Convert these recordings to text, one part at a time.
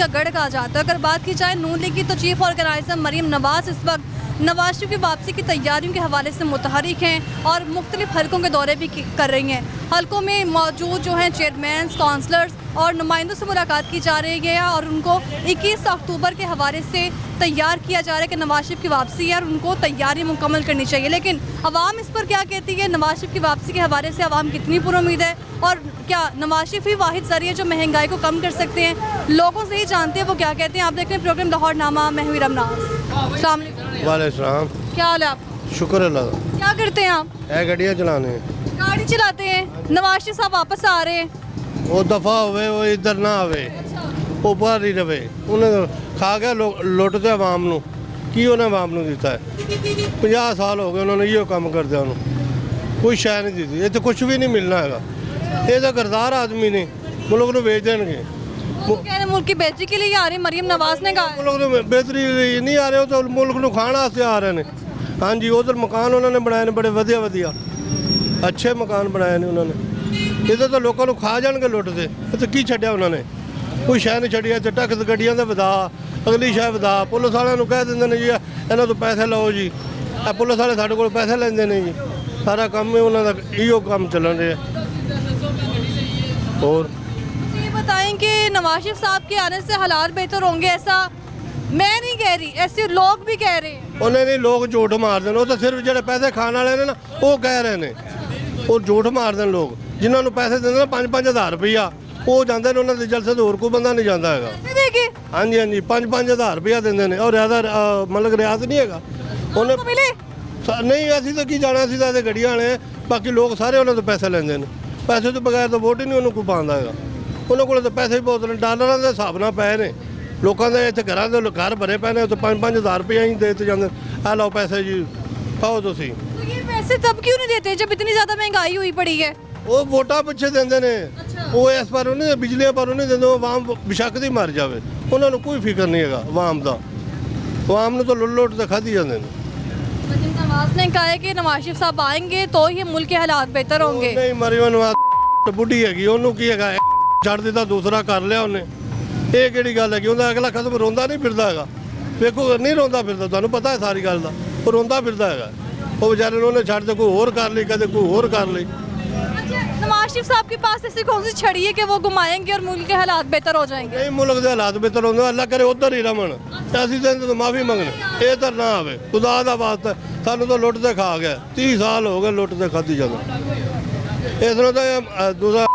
का गढ़ कहा जाता है। अगर बात की जाए नून लीग की तो चीफ ऑर्गेनाइजर मरीम नवाज इस वक्त नवाज शरीफ की वापसी की तैयारियों के हवाले से मुतहरिक हैं और मुख्तलिफ हलकों के दौरे भी कर रही हैं। हलकों में मौजूद जो हैं चेयरमैन, काउंसलर्स और नुमाइंदों से मुलाकात की जा रही है और उनको 21 अक्टूबर के हवाले से तैयार किया जा रहा है कि नवाज शरीफ की वापसी है और उनको तैयारी मुकम्मल करनी चाहिए। लेकिन अवाम इस पर क्या कहती है? नवाज शरीफ की वापसी के हवाले से अवाम कितनी पुरुम्मीद है और क्या नवाज शरीफ ही वाहिद ज़रिए जो महंगाई को कम कर सकते हैं? लोगों से ही जानते हैं वो क्या कहते हैं। आप देख रहे हैं प्रोग्राम लाहौर नामा, मैं हुई रमनाज। अस्सलाम वालेकुम। वालेकुम। क्या हाल है आपका? शुक्र अल्लाह का। क्या करते हैं आप? गाड़ियाँ चलाने गाड़ी चलाते हैं। नवाज शरीफ साहब वापस आ रहे हैं। वो दफा होवे वो इधर ना आवे, वो बाहर ही रवे। उन्हें खा के लुटते आवाम ਨੂੰ ਕੀ ਉਹਨੇ ਆਵਾਮ ਨੂੰ ਦਿੱਤਾ ਹੈ? 50 ਸਾਲ ਹੋ ਗਏ ਉਹਨਾਂ ਨੇ ਇਹੋ ਕੰਮ ਕਰਦਿਆਂ ਨੂੰ, ਕੋਈ ਸ਼ੈ ਨਹੀਂ ਦਿੱਤੀ। ਇੱਥੇ ਕੁਝ ਵੀ ਨਹੀਂ ਮਿਲਣਾ ਹੈਗਾ। ਇਹ ਤਾਂ ਗਰਦਾਰ ਆਦਮੀ ਨੇ, ਮੁਲਕ ਨੂੰ ਵੇਚ ਦੇਣਗੇ। वो तो कह रहे हैं मुल्क की बेहतरी के लिए ही आ रहे हैं। मरीम नवाज ने कहा ਮੁਲਕ ਨੂੰ ਬਿਹਤਰੀ ਲਈ ਨਹੀਂ ਆ ਰਹੇ, ਉਹ ਤਾਂ ਮੁਲਕ ਨੂੰ ਖਾਣ ਵਾਸਤੇ ਆ ਰਹੇ ਨੇ। ਹਾਂਜੀ, ਉਧਰ ਮਕਾਨ ਉਹਨਾਂ ਨੇ ਬਣਾਏ ਨੇ ਬੜੇ ਵਧੀਆ ਵਧੀਆ, ਅੱਛੇ ਮਕਾਨ ਬਣਾਏ ਨੇ ਉਹਨਾਂ ਨੇ। ਇਹਦੇ ਤਾਂ ਲੋਕਾਂ ਨੂੰ ਖਾ ਜਾਣਗੇ ਲੁੱਟਦੇ। ਇੱਥੇ ਕੀ ਛੱਡਿਆ ਉਹਨਾਂ ਨੇ? ਕੋਈ ਸ਼ਹਿਰ ਨਹੀਂ ਛੱਡਿਆ। ਇੱਥੇ ਟੈਕਸ ਗੱਡੀਆਂ ਦਾ ਵਧਾ, ਅਗਲੀ ਸ਼ਹਿਰ ਵਧਾ। ਪੁਲਿਸ ਵਾਲਿਆਂ ਨੂੰ ਕਹਿ ਦਿੰਦੇ ਨੇ ਜੀ ਇਹਨਾਂ ਤੋਂ ਪੈਸੇ ਲਓ ਜੀ। ਇਹ ਪੁਲਿਸ ਵਾਲੇ ਸਾਡੇ ਕੋਲ ਪੈਸੇ ਲੈਂਦੇ ਨੇ ਜੀ। ਸਾਰਾ ਕੰਮ ਹੀ ਉਹਨਾਂ ਦਾ ਇਹੋ ਕੰਮ ਚੱਲਣ ਰਿਹਾ। और ये बताएं कि नवाज शरीफ साहब के आने से हालात बेहतर होंगे, ऐसा मैं नहीं कह रही, ऐसे लोग भी कह रहे हैं। ਉਹਨੇ ਨਹੀਂ ਲੋਕ ਝੂਠ ਮਾਰਦੇ ਨੇ। ਉਹ ਤਾਂ ਸਿਰਫ ਜਿਹੜੇ ਪੈਸੇ ਖਾਣ ਵਾਲੇ ਨੇ ਨਾ ਉਹ ਕਹਿ ਰਹੇ ਨੇ। ਉਹ ਝੂਠ ਮਾਰਦੇ ਨੇ ਲੋਕ। ਜਿਨ੍ਹਾਂ ਨੂੰ ਪੈਸੇ ਦਿੰਦੇ ਨੇ 5-5 ਹਜ਼ਾਰ ਰੁਪਈਆ, ਉਹ ਜਾਂਦੇ ਨੇ ਉਹਨਾਂ ਦੇ ਜਲਸੇ ਤੇ ਹੋਰ ਕੋਈ ਬੰਦਾ ਨਹੀਂ ਜਾਂਦਾ ਹੈਗਾ। पैसे देके ਹਾਂਜੀ ਹਾਂਜੀ 5-5 ਹਜ਼ਾਰ ਰੁਪਈਆ ਦਿੰਦੇ ਨੇ ਔਰ ਜ਼ਿਆਦਾ ਮਤਲਬ ਰਿਆਤ ਨਹੀਂ ਹੈਗਾ ਉਹਨੇ। आपको मिले? ਨਹੀਂ ਅਸੀਂ ਤਾਂ ਕੀ ਜਾਣਾ, ਅਸੀਂ ਤਾਂ ਇਹਦੇ ਗੱਡੀਆਂ ਵਾਲੇ। ਬਾਕੀ ਲੋਕ ਸਾਰੇ ਉਹਨਾਂ ਤੋਂ ਪੈਸੇ ਲੈਂਦੇ ਨੇ। ਪੈਸੇ ਤੋਂ ਬਗੈਰ ਤਾਂ ਵੋਟ ਹੀ ਨਹੀਂ ਉਹਨੂੰ ਕੋਈ ਪਾਉਂਦਾ ਹੈਗਾ। ਉਹਨਾਂ ਕੋਲ ਤਾਂ ਪੈਸੇ ਵੀ ਬਹੁਤ ਨੇ, ਡਾਲਰਾਂ ਦੇ ਹਿਸਾਬ ਨਾਲ ਪਏ ਨੇ। ਲੋਕਾਂ ਦੇ ਇੱਥੇ ਘਰਾਂ ਦੇ ਘਰ ਭਰੇ ਪਏ ਨੇ, ਉੱਥੇ 5-5 ਹਜ਼ਾਰ ਰੁਪਈਆ ਹੀ ਦੇ ਦਿੱਤੇ ਜਾਂਦੇ। ਆ ਲਓ ਪੈਸੇ ਜੀ, ਪਾਓ ਤੁਸੀਂ। तो ये पैसे तब क्यों नहीं देते जब इतनी ज्यादा महंगाई हुई पड़ी है? ਉਹ ਵੋਟਾਂ ਪਿੱਛੇ ਦਿੰਦੇ ਨੇ। ਉਹ ਇਸ ਪਰ ਉਹਨੇ ਬਿਜਲੀਆਂ ਪਰ ਉਹਨੇ ਦਿੰਦੇ। ਆਵਾਮ ਬੇਸ਼ੱਕ ਦੀ ਮਰ ਜਾਵੇ, ਉਹਨਾਂ ਨੂੰ ਕੋਈ ਫਿਕਰ ਨਹੀਂ ਹੈਗਾ ਆਵਾਮ ਦਾ। ਆਵਾਮ ਨੂੰ ਤਾਂ ਲੁੱਟ ਤੇ ਖਾਧੀ ਜਾਂਦੇ ਨੇ। मरीम नवाज ने कहा है कि नवाज शरीफ साहब आएंगे तो ही मुल्क के हालात बेहतर होंगे। ਨਹੀਂ ਮਰੀਮ ਨਵਾਜ਼ ਬੁੱਢੀ ਹੈਗੀ, ਉਹਨੂੰ ਕੀ ਹੈਗਾ, ਛੱਡ ਦਿੱਤਾ ਦੂਸਰਾ ਕਰ ਲਿਆ ਉਹਨੇ। ਇਹ ਕਿਹੜੀ ਗੱਲ ਹੈਗੀ? ਉਹਦਾ ਅਗਲਾ ਕਦਮ ਰੋਂਦਾ ਨਹੀਂ ਫਿਰਦਾ ਹੈਗਾ। ਵੇਖੋ ਨਹੀਂ ਰੋਂਦਾ ਫਿਰਦਾ, ਤੁਹਾਨੂੰ ਪਤਾ ਹੈ ਸਾਰੀ ਗੱਲ ਦਾ। ਉਹ ਰੋਂਦਾ ਫਿਰਦਾ ਹੈਗਾ। ਉਹ ਵਿਚਾਰੇ ਨੂੰ ਉਹਨੇ ਛੱਡ ਦੇ ਕੋਈ ਹੋਰ ਕਰ ਲਈ, ਕਦੇ ਕੋਈ ਹੋਰ ਕਰ ਲਈ। अच्छा, नवाज शरीफ साहब के पास ऐसी कौन सी छड़ी है कि वो घुमाएंगे और मुल्क के हालात बेहतर हो जाएंगे? ਨਹੀਂ ਮੁਲਕ ਦੇ ਹਾਲਾਤ ਬਿਹਤਰ ਹੁੰਦੇ, ਅੱਲਾ ਕਰੇ ਉਧਰ ਹੀ ਰਮਣ। ਅਸੀਂ ਤਾਂ ਇਹਨਾਂ ਤੋਂ ਮਾਫੀ ਮੰਗਣੀ, ਇਹ ਤਾਂ ਨਾ ਆਵੇ ਖੁਦਾ ਦਾ ਵਾਸਤਾ। ਸਾਨੂੰ ਤਾਂ ਲੁੱਟ ਤੇ ਖਾ ਗਿਆ। 30 ਸਾਲ ਹੋ ਗਏ ਲੁੱਟ ਤੇ ਖਾਧੀ ਜਾਂਦਾ। ਇਸ ਤਰ੍ਹਾਂ ਤਾਂ ਦੂਸਰਾ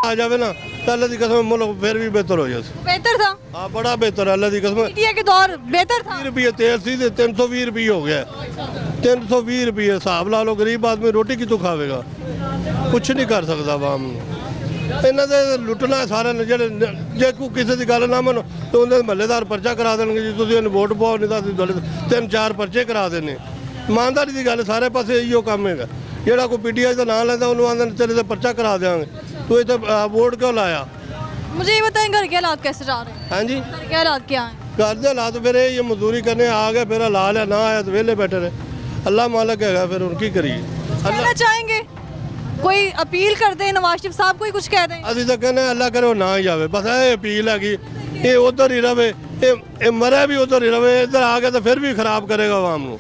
ਆ ਜਾਵੇ ਨਾ ਤਾਂ ਅੱਲਾ ਦੀ ਕਸਮ ਮੁਲਕ ਫਿਰ ਵੀ ਬਿਹਤਰ ਹੋ ਜਾਵੇ। बेहतर था। ਹਾਂ ਬੜਾ ਬਿਹਤਰ, ਅੱਲਾ ਦੀ ਕਸਮ। इंडिया के दौर बेहतर था। 30 ਰੁਪਏ ਤੇਲ ਸੀ ਤੇ 320 ਰੁਪਏ ਹੋ ਗਿਆ। 320 ਰੁਪਏ ਹਿਸਾਬ ਲਾ ਲਓ। ਗਰੀਬ ਆਦਮੀ ਰੋਟੀ ਕਿੱਥੋਂ ਖਾਵੇਗਾ? ਕੁਛ ਨਹੀਂ ਕਰ ਸਕਦਾ ਆਵਾਮ ਨੂੰ। ਇਹਨਾਂ ਦੇ ਲੁੱਟਣਾ ਸਾਰਿਆਂ ਨੇ। ਜਿਹੜੇ ਜੇ ਕੋਈ ਕਿਸੇ ਦੀ ਗੱਲ ਨਾ ਮੰਨੋ ਤਾਂ ਉਹਦੇ ਮਹੱਲੇਦਾਰ ਪਰਚਾ ਕਰਾ ਦੇਣਗੇ ਜੀ, ਤੁਸੀਂ ਇਹਨੂੰ ਵੋਟ ਪਾਓ, ਨਹੀਂ ਤਾਂ ਅਸੀਂ ਤੁਹਾਡੇ 3-4 ਪਰਚੇ ਕਰਾ ਦੇਣੇ। ਇਮਾਨਦਾਰੀ ਦੀ ਗੱਲ ਸਾਰੇ ਪਾਸੇ ਇਹੀਓ ਕੰਮ ਹੈਗਾ। ਜਿਹੜਾ ਕੋਈ ਪੀਡੀਆਈ ਦਾ ਨਾਂ ਲੈਂਦਾ ਉਹਨੂੰ ਆਂਦੇ ਤੇਰੇ ਤੇ ਪਰਚਾ ਕਰਾ ਦੇਵਾਂਗੇ, ਤੂੰ ਇੱਥੇ ਵੋਟ ਕਿਉਂ ਲਾਇਆ? मुझे ये बताएं घर के हालात कैसे जा रहे हैं? ਹਾਂਜੀ घर के हालात क्या हैं? ਘਰ ਦੇ ਹਾਲਾਤ ਫਿਰ ਇਹ ਮਜ਼ਦੂਰੀ ਕਰਨੇ ਆ ਗਏ, ਫਿਰ ਲਾ ਲਿਆ, ਨਾ ਆਇਆ ਤਾਂ ਵਿਹਲੇ ਬੈਠੇ ਰਹੇ। ਅੱਲਾ ਮਾਲਕ ਹੈਗਾ, ਫਿਰ ਹੁਣ ਕੀ ਕਰੀਏ? कहना चाहेंगे कोई अपील कर दें नवाज शरीफ साहब को ही कुछ कह दें? ਅਸੀਂ ਤਾਂ ਕਹਿੰਦੇ ਅੱਲਾ ਕਰੇ ਉਹ ਨਾ ਹੀ ਜਾਵੇ, ਬਸ ਇਹ ਅਪੀਲ ਹੈਗੀ। ਇਹ ਉਧਰ ਹੀ ਰਵੇ, ਇਹ ਮਰਿਆ ਵੀ ਉਧਰ ਹੀ ਰਵੇ। ਇੱਧਰ ਆ ਕੇ ਤਾਂ ਫਿਰ ਵੀ ਖਰਾਬ ਕਰੇਗਾ ਆਵਾਮ ਨੂੰ।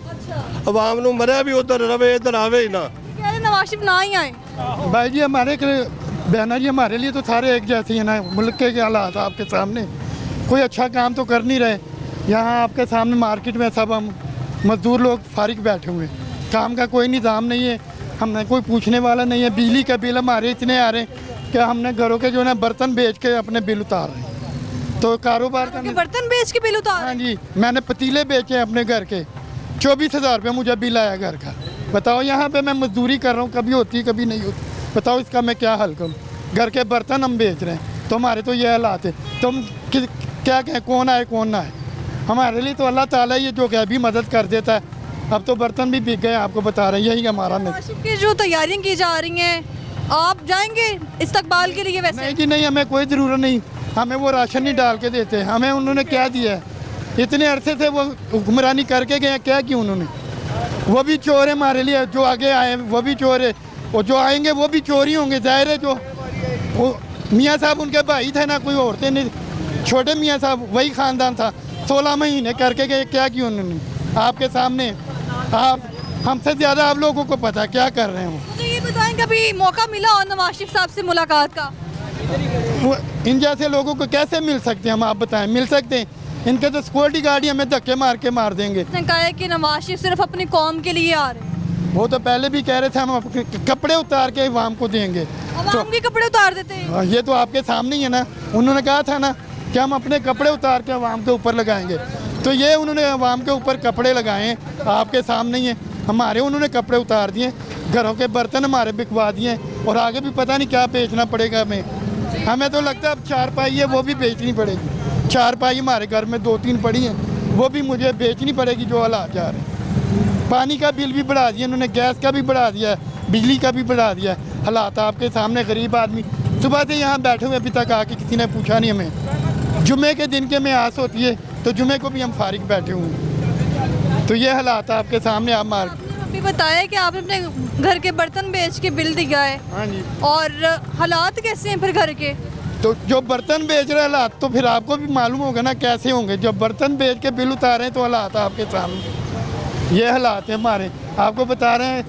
ਆਵਾਮ ਨੂੰ ਮਰਿਆ ਵੀ ਉਧਰ ਰਵੇ, ਇੱਧਰ ਆਵੇ ਹੀ ਨਾ। कह रहे नवाज शरीफ ना ही आए। भाई जी हमारे बहना जी हमारे लिए तो सारे एक जैसे हैं ना। मुल्क के हालात आपके सामने, कोई अच्छा काम तो कर नहीं रहे। यहाँ आपके सामने मार्केट में सब हम मज़दूर लोग फारिग बैठे हुए हैं, काम का कोई निज़ाम नहीं है। हमने कोई पूछने वाला नहीं है। बिजली का बिल हमारे इतने आ रहे हैं कि हमने घरों के जो है ना बर्तन बेच के अपने बिल उतार रहे हैं। तो कारोबार का कि बर्तन बेच के बिल उतार? हाँ जी, मैंने पतीले बेचे अपने घर के। 24,000 रुपये मुझे बिल आया घर का। बताओ यहाँ पे मैं मजदूरी कर रहा हूँ, कभी होती कभी नहीं होती। बताओ इसका मैं क्या हल करूँ? घर के बर्तन हम बेच रहे हैं तो हमारे तो ये हालात है। तो हम क्या कहें, कौन आए कौन ना आए? हमारे लिए तो अल्लाह ताला ही है जो कि अभी मदद कर देता है। अब तो बर्तन भी बिक गए, आपको बता रहे हैं। यही हमारा नहीं। नवाज शरीफ की जो तैयारियां की जा रही हैं, आप जाएंगे इस्तकबाल के लिए? वैसे नहीं जी नहीं, हमें कोई ज़रूरत नहीं। हमें वो राशन नहीं डाल के देते। हमें उन्होंने क्या दिया है? इतने अरसे से वो हुक्मरानी करके गए, क्या किया उन्होंने? वो भी चोर है हमारे लिए। जो आगे आए वो भी चोर है, और जो आएंगे वो भी चोर ही होंगे। जाहिर है जो वो मियाँ साहब उनके भाई थे ना, कोई औरतें नहीं। छोटे मियाँ साहब वही ख़ानदान था, 16 महीने करके गए, क्या किया उन्होंने आपके सामने। आप हमसे ज़्यादा आप लोगों को पता क्या कर रहे हो। मुझे ये बताएं, कभी मौका मिला और नवाज शरीफ साहब से मुलाकात का? इन जैसे लोगों को कैसे मिल सकते हैं हम, आप बताएं, मिल सकते हैं? इनके तो सिक्योरिटी गार्ड ही हमें धक्के मार के मार देंगे। उसने कहा है कि नवाज शरीफ सिर्फ अपनी कौम के लिए आ रहे हैं। वो तो पहले भी कह रहे थे हम अपने कपड़े उतार के अवाम को देंगे। अवाम के कपड़े उतार देते हैं। ये तो आपके सामने ही है ना, उन्होंने कहा था ना कि हम अपने कपड़े उतार के अवाम के ऊपर लगाएंगे, तो ये उन्होंने अवाम के ऊपर कपड़े लगाए हैं, आपके सामने ही है। हमारे उन्होंने कपड़े उतार दिए, घरों के बर्तन हमारे बिकवा दिए, और आगे भी पता नहीं क्या बेचना पड़ेगा हमें तो लगता है अब चारपाई है वो भी बेचनी पड़ेगी। चारपाई हमारे घर में 2-3 पड़ी हैं, वो भी मुझे बेचनी पड़ेगी जो हालात जा रहे हैं। पानी का बिल भी बढ़ा दिया इन्होंने, गैस का भी बढ़ा दिया है, बिजली का भी बढ़ा दिया है। हालात आपके सामने, गरीब आदमी सुबह से यहाँ बैठे हुए, अभी तक आके किसी ने पूछा नहीं हमें। जुमे के दिन के में आस होती है तो जुमे को भी हम फारिग बैठे हुए हैं। तो ये हालात आपके सामने आप मार। आपने अभी बताया कि आपने अपने घर के बर्तन बेच के बिल दिया है। हाँ जी। और हालात कैसे हैं फिर घर के? तो जो बर्तन बेच रहे हालात तो फिर आपको भी मालूम होगा ना कैसे होंगे। जब बर्तन बेच के बिल उतारे हैं तो हालात आपके सामने, ये हालात हैं हमारे। आपको बता रहे हैं,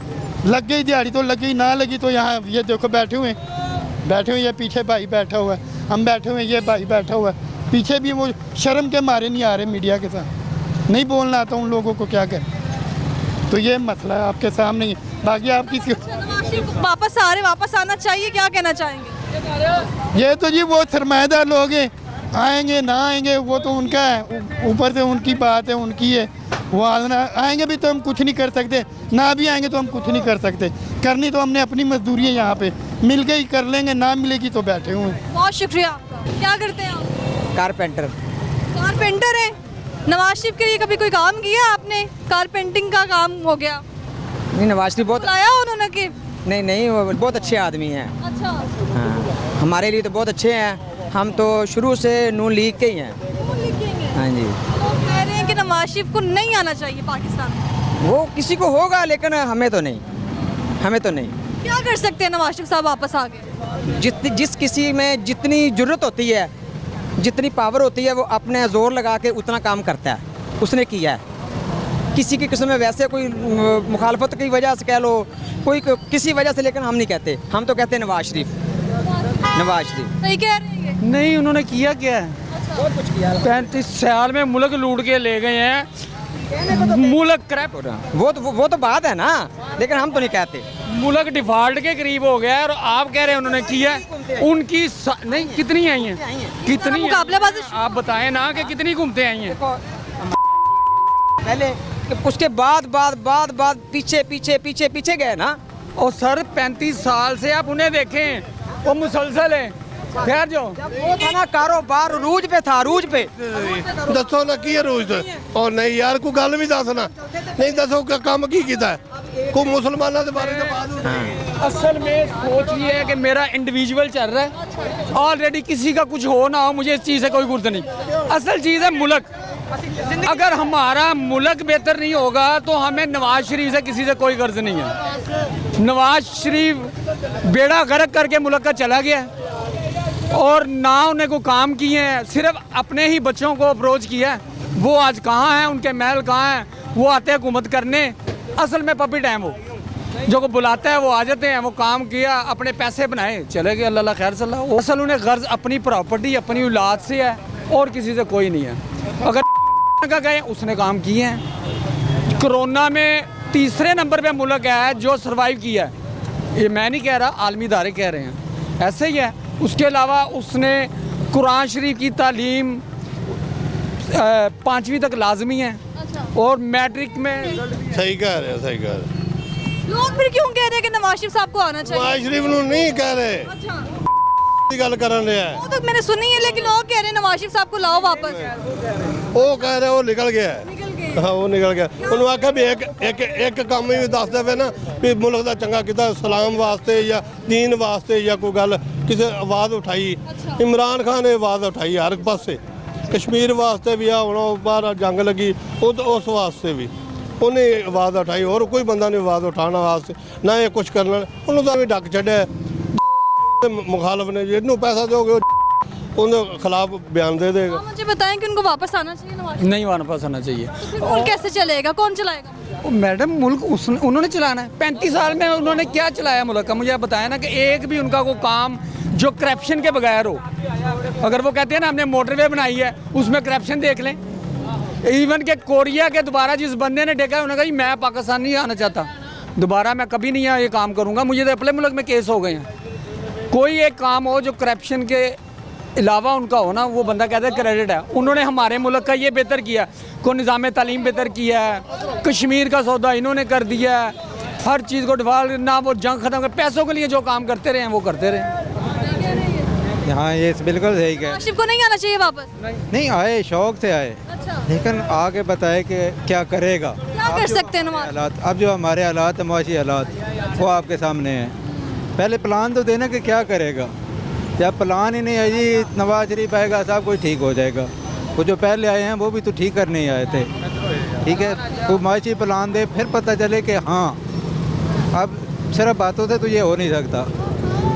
लग गई दिहाड़ी तो लग गई, ना लगी तो यहाँ ये देखो बैठे हुए, ये पीछे भाई बैठा हुआ है, हम बैठे हुए, ये भाई बैठा हुआ है पीछे भी। वो शर्म के मारे नहीं आ रहे मीडिया के साथ, नहीं बोलना आता उन लोगों को, क्या करें। तो ये मसला है आपके सामने ही। बाकी आप किसी वापस आ रहे, वापस आना चाहिए, क्या कहना चाहेंगे? ये तो जी वो सरमाएदार लोग हैं, आएंगे ना आएंगे वो तो उनका है, ऊपर से उनकी बात है, उनकी है। वो आएंगे भी तो हम कुछ नहीं कर सकते, ना भी आएंगे तो हम कुछ नहीं कर सकते। करनी तो हमने अपनी मजदूरी है, यहाँ पे मिल गई कर लेंगे, ना मिलेगी तो बैठे हुए। बहुत शुक्रिया आपका। क्या करते हैं आप? कारपेंटर। कारपेंटर है। नवाज शरीफ के लिए कभी कोई काम किया आपने? कारपेंटिंग का काम हो गया। नहीं, नवाज शरीफ बहुत, बुलाया उन्होंने कि? नहीं वो बहुत अच्छे आदमी हैं। अच्छा। हाँ, हमारे लिए तो बहुत अच्छे हैं। हम तो शुरू से नून लीग के ही हैं। हाँ जी। लोग कह रहे हैं कि नवाज शरीफ को नहीं आना चाहिए पाकिस्तान। वो किसी को होगा लेकिन हमें तो नहीं, हमें तो नहीं। क्या कर सकते हैं नवाज शरीफ साहब वापस आ गए? जिस किसी में जितनी ज़रूरत होती है, जितनी पावर होती है, वो अपने जोर लगा के उतना काम करता है। उसने किया है। किसी की किस्म में वैसे कोई मुखालफत की वजह से कह लो, कोई किसी वजह से, लेकिन हम नहीं कहते, हम तो कहते हैं नवाज शरीफ। नवाज शरीफ सही कह रहे हैं ये? नहीं, उन्होंने किया क्या है? बहुत कुछ किया। 35 साल में मुल्क लूट के ले गए हैं, मुल्क क्रैप हो रहा, वो तो बात है ना, लेकिन हम तो नहीं कहते। मुल्क डिफॉल्ट के करीब हो गया है और आप कह रहे हैं उन्होंने किया है। उनकी नहीं, कितनी आई हैं? कितनी मुकाबलेबाजी? आप बताएं ना कि कितनी घूमते आई हैं? पहले उसके बाद पीछे गए ना। और सर 35 साल से आप उन्हें देखें, वो मुसलसल है। खैर जो वो था ना कारोबार रूज पे था, रूज पे। दसो ना की रोज और नहीं यार कोई गल भी दस ना, नहीं दसो काम की कीता है कोई मुसलमानों के बारे में बात। असल में सोच ये है कि मेरा इंडिविजुअल चल रहा है ऑलरेडी, किसी का कुछ हो ना हो मुझे इस चीज़ से कोई गुर्ज नहीं। असल चीज़ है मुल्क। अगर हमारा मुल्क बेहतर नहीं होगा तो हमें नवाज शरीफ से किसी से कोई गर्ज नहीं है। नवाज शरीफ बेड़ा गर्क करके मुल्क का चला गया है और ना उन्हें को काम किए हैं, सिर्फ अपने ही बच्चों को अप्रोच किया है। वो आज कहाँ हैं, उनके महल कहाँ हैं? वो आते हैं हुकूमत करने, असल में पपी टाइम वो जो को बुलाता है वो आ जाते हैं। वो काम किया, अपने पैसे बनाए, चले गए, अल्लाह खैर सल्ला। असल उन्हें गर्ज अपनी प्रॉपर्टी, अपनी औलाद से है और किसी से कोई नहीं है। अगर का गए उसने काम किए हैं। कोरोना में तीसरे नंबर पे मुल्क है जो सर्वाइव किया है। ये मैं नहीं कह रहा, आलमी इदारे कह रहे हैं, ऐसे ही है। उसके अलावा उसने कुरान शरीफ की तालीम 5वीं तक लाजमी है। अच्छा। और मैट्रिक में सही कह रहे, सही कह रहे। लोग फिर क्यों कह रहे हैं कि नवाज शरीफ साहब को आना चाहिए? नवाज शरीफ ਨੂੰ नहीं कह रहे, अच्छा, की गल कर रहे हैं। वो तो मैंने सुनी है, लेकिन लोग कह रहे हैं नवाज शरीफ साहब को लाओ वापस। ਉਹ ਕਹਿ ਰਿਹਾ ਉਹ ਨਿਕਲ ਗਿਆ ਹੈ। निकल गए। ਹਾਂ ਉਹ ਨਿਕਲ ਗਿਆ। ਉਹਨੂੰ ਆਖਿਆ ਵੀ ਇੱਕ ਕੰਮ ਵੀ ਦੱਸ ਦੇਵੇ ਨਾ ਵੀ ਮੁਲਕ ਦਾ ਚੰਗਾ ਕੀਤਾ, ਸਲਾਮ ਵਾਸਤੇ ਜਾਂ ਦੀਨ ਵਾਸਤੇ ਜਾਂ ਕੋਈ ਗੱਲ ਕਿਸੇ ਆਵਾਜ਼ ਉਠਾਈ। ਇਮਰਾਨ ਖਾਨ ਨੇ ਆਵਾਜ਼ ਉਠਾਈ ਹਰ ਪਾਸੇ, ਕਸ਼ਮੀਰ ਵਾਸਤੇ ਵੀ ਆ, ਹੁਣ ਉਹ ਬਾਹਰ ਜੰਗ ਲੱਗੀ ਉਸ ਵਾਸਤੇ ਵੀ ਉਹਨੇ ਆਵਾਜ਼ ਉਠਾਈ। ਹੋਰ ਕੋਈ ਬੰਦਾ ਨਹੀਂ ਆਵਾਜ਼ ਉਠਾਉਣ ਵਾਸਤੇ, ਨਾ ਇਹ ਕੁਝ ਕਰਨ। ਉਹਨੂੰ ਤਾਂ ਵੀ ਡੱਕ ਛੱਡਿਆ ਮੁਖਾਲਫ ਨੇ, ਜੀ ਇਹਨੂੰ ਪੈਸਾ ਦਿਓਗੇ उनके खिलाफ बयान दे देगा। आप मुझे बताएं कि उनको वापस आना चाहिए नवाज नहीं वापस आना चाहिए। शरीफ? फिर मुल्क कैसे चलेगा, कौन चलाएगा? ओ मैडम मुल्क उन्होंने चलाना है। 35 साल में उन्होंने क्या चलाया मुल्क का? मुझे आप बताया ना कि एक भी उनका कोई काम जो करप्शन के बगैर हो। अगर वो कहते हैं ना हमने मोटरवे बनाई है, उसमें करप्शन देख लें। इवन के कोरिया के दोबारा जिस बंदे ने देखा उन्होंने कहा जी मैं पाकिस्तान नहीं आना चाहता, दोबारा मैं कभी नहीं ये काम करूँगा, मुझे तो अपने मुल्क में केस हो गए हैं। कोई एक काम हो जो करप्शन के अलावा उनका हो ना, वो बंदा कहता है क्रेडिट है। उन्होंने हमारे मुल्क का ये बेहतर किया, को निज़ाम तालीम बेहतर किया है, कश्मीर का सौदा इन्होंने कर दिया है, हर चीज़ को डिफॉल्ट ना, वो जंग खत्म कर, पैसों के लिए जो काम करते रहे हैं वो करते रहे। हाँ ये बिल्कुल सही कहा। नवाज शरीफ को नहीं आना चाहिए वापस? नहीं आए, शौक से आए, अच्छा, लेकिन आगे बताए कि क्या करेगा। क्या कर सकते हैं नवाज? हालात अब जो हमारे हालात है, मुआशी हालात, वो आपके सामने हैं। पहले प्लान तो देना कि क्या करेगा। जब प्लान ही नहीं है जी नवाज शरीफ आएगा सब कुछ ठीक हो जाएगा। वो जो पहले आए हैं वो भी तो ठीक करने ही आए थे। ठीक है, वो मुआशी प्लान दे, फिर पता चले कि हाँ अब सिर्फ बातों से तो ये हो नहीं सकता।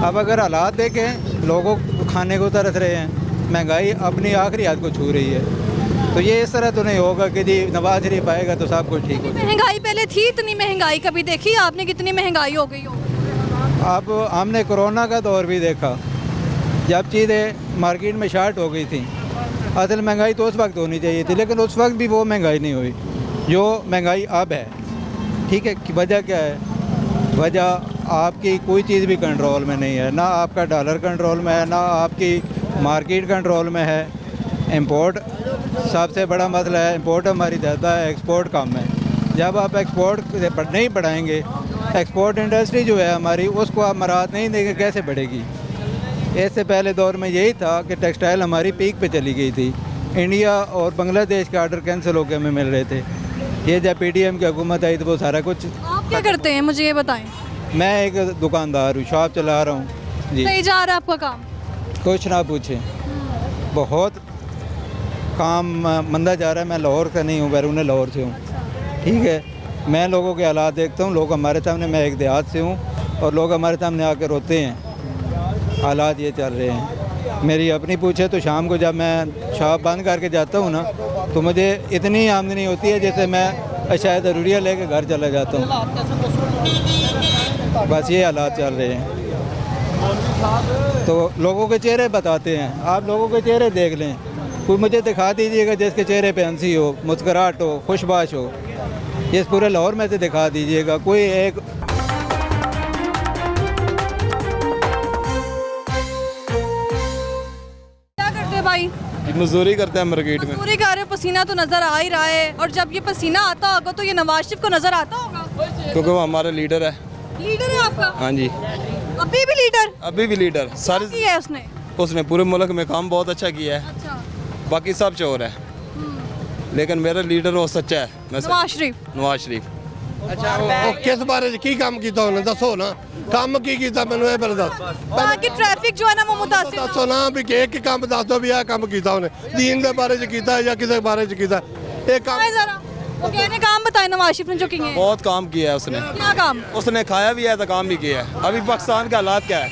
अब अगर हालात देखें, लोगों खाने को तरस रहे हैं, महंगाई अपनी आखिरी हद को छू रही है, तो ये इस तरह तो नहीं होगा कि जी नवाज शरीफ आएगा तो सब कुछ ठीक हो जाएगा। महंगाई पहले थी, इतनी महंगाई कभी देखी आपने? कितनी महंगाई हो गई हो? अब हमने कोरोना का दौर भी देखा, जब चीज़ें मार्केट में शार्ट हो गई थी। असल महंगाई तो उस वक्त होनी चाहिए थी, लेकिन उस वक्त भी वो महंगाई नहीं हुई जो महंगाई अब है। ठीक है, कि वजह क्या है? वजह आपकी कोई चीज़ भी कंट्रोल में नहीं है, ना आपका डॉलर कंट्रोल में है, ना आपकी मार्केट कंट्रोल में है। इंपोर्ट सबसे बड़ा मसला है, इंपोर्ट हमारी ज़्यादा है, एक्सपोर्ट कम है। जब आप एक्सपोर्ट नहीं बढ़ाएंगे, एक्सपोर्ट इंडस्ट्री जो है हमारी, उसको आप मराहत नहीं देंगे, कैसे बढ़ेगी? इससे पहले दौर में यही था कि टेक्सटाइल हमारी पीक पे चली गई थी, इंडिया और बांग्लादेश के ऑर्डर कैंसिल होकर हमें मिल रहे थे। ये जब पीटीएम की हुकूमत आई तो वो सारा कुछ। आप क्या करते हैं मुझे ये बताएं? मैं एक दुकानदार हूँ, शॉप चला रहा हूँ जी। सही जा रहा है आपका काम? कुछ ना पूछें, बहुत काम मंदा जा रहा है। मैं लाहौर का नहीं हूँ, बैरून लाहौर से हूँ। ठीक है, मैं लोगों के हालात देखता हूँ, लोग हमारे सामने, मैं एक देहात से हूँ और लोग हमारे सामने आकर रोते हैं। हालात ये चल रहे हैं। मेरी अपनी पूछे तो शाम को जब मैं शॉप बंद करके जाता हूँ ना, तो मुझे इतनी आमदनी होती है जैसे मैं शायद ज़रूरिया लेके घर चला जाता हूँ। बस ये हालात चल रहे हैं। तो लोगों के चेहरे बताते हैं, आप लोगों के चेहरे देख लें, कोई मुझे दिखा दीजिएगा जिसके चेहरे पे हंसी हो, मुस्कुराहट हो, खुशबाश हो। ये पूरे लाहौर में से दिखा दीजिएगा कोई एक। क्या करते हैं भाई? मजदूरी करते हैं मार्केट में। पूरी कर रहे हो, पसीना तो नजर आ ही रहा है। और जब ये पसीना आता होगा तो ये नवाज शरीफ को नजर आता होगा, क्योंकि वो हमारा लीडर है। लीडर है आपका? हाँ जी, अभी भी लीडर? अभी भी लीडर। सारे किया है उसने? उसने पूरे मुल्क में काम बहुत अच्छा किया है। अच्छा, बाकी सब चोर है, लेकिन मेरा लीडर वो सच्चा है। मैं नवाज शरीफ। नवाज शरीफ। अच्छा वो किस बारे की काम किया उन्हें दसो ना, काम की किया मैंने ये पहले दस। वहाँ की ट्रैफिक जो है ना वो मुतासिर ना दसो ना भी एक काम दस दो भी यह काम किया उन्हें, दीन के बारे च किया या किसी बारे च किया एक काम। है जरा वो कहने काम बताए नवाज शरीफ ने जो किए हैं। बहुत काम किया है उसने। क्या काम? उसने खाया भी है तो काम भी किया है। अभी पाकिस्तान के हालात क्या है?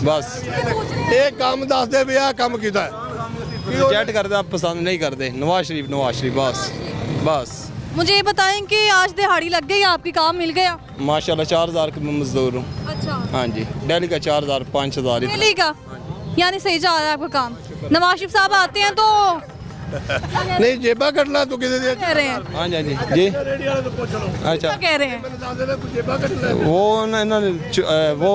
बस एक काम दस दे भी यह काम किया है। रिजेक्ट करते, आप पसंद नहीं करते। नवाज शरीफ, नवाज शरीफ, बस बस। मुझे ये बताएं कि आज दिहाड़ी लग गई, आपकी काम मिल गया? माशाल्लाह 4000 का मजदूर हूँ। अच्छा, हाँ जी, दिल्ली का 4000 5000। दिल्ली का? यानी सही जा रहा है आपका काम। नवाज शरीफ साहब आते हैं तो नहीं जेबा कटना तो किसी कह रहे हैं, हाँ जी जी जी। अच्छा, क्या कह रहे हैं? वो वो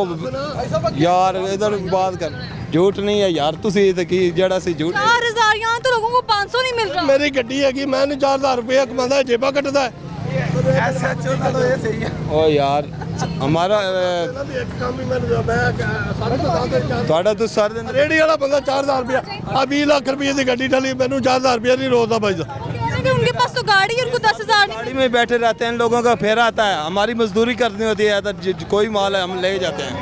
यार इधर बात कर, झूठ नहीं है यार। तुसी ते की जड़ा सी झूठ। 4000 यहाँ तो लोगों को 500 नहीं मिल रहा। मेरी गड्डी है कि मैं 4000 रुपया कमाता जेबा कटता है। ओ यार हमारा ਤੁਹਾਡਾ तो सारे दिन रेडी वाला बंदा 4000 रुपया, आ 20 लाख रुपये की गड्डी डाली, मैंने 4000 रुपया नहीं रोकता भाई। उनके पास तो गाड़ी है, उनको 10,000 नहीं गाड़ी में बैठे रहते हैं, लोगों का फेरा आता है। हमारी मजदूरी करनी होती है, तो कोई माल है हम ले जाते हैं।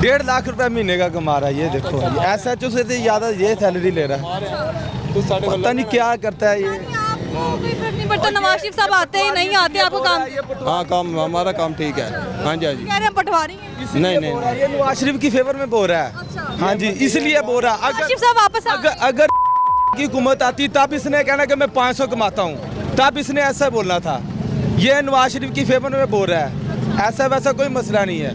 1.5 लाख रुपए महीने का कमा रहा है। ये देखो SHO से ज़्यादा ये सैलरी ले रहा है, तो साढ़े पता नहीं क्या करता है ये। आपको कोई फर्क नहीं पड़ता तो नवाज शरीफ साहब आते ही नहीं आते, आपको काम हाँ काम हमारा काम ठीक है। हाँ जी हाँ जी। कह रहे हैं पटवारी हैं। नहीं ये नवाज शरीफ की फेवर में बोल रहा है। हाँ जी, इसलिए बोल रहा नवाज शरीफ साहब वापस आ गए। अगर की हुकूमत आती तब इसने कहना कि मैं 500 कमाता हूँ, तब इसने ऐसा बोलना था। ये नवाज शरीफ की फेवर में बोल रहा है, ऐसा वैसा कोई मसला नहीं है।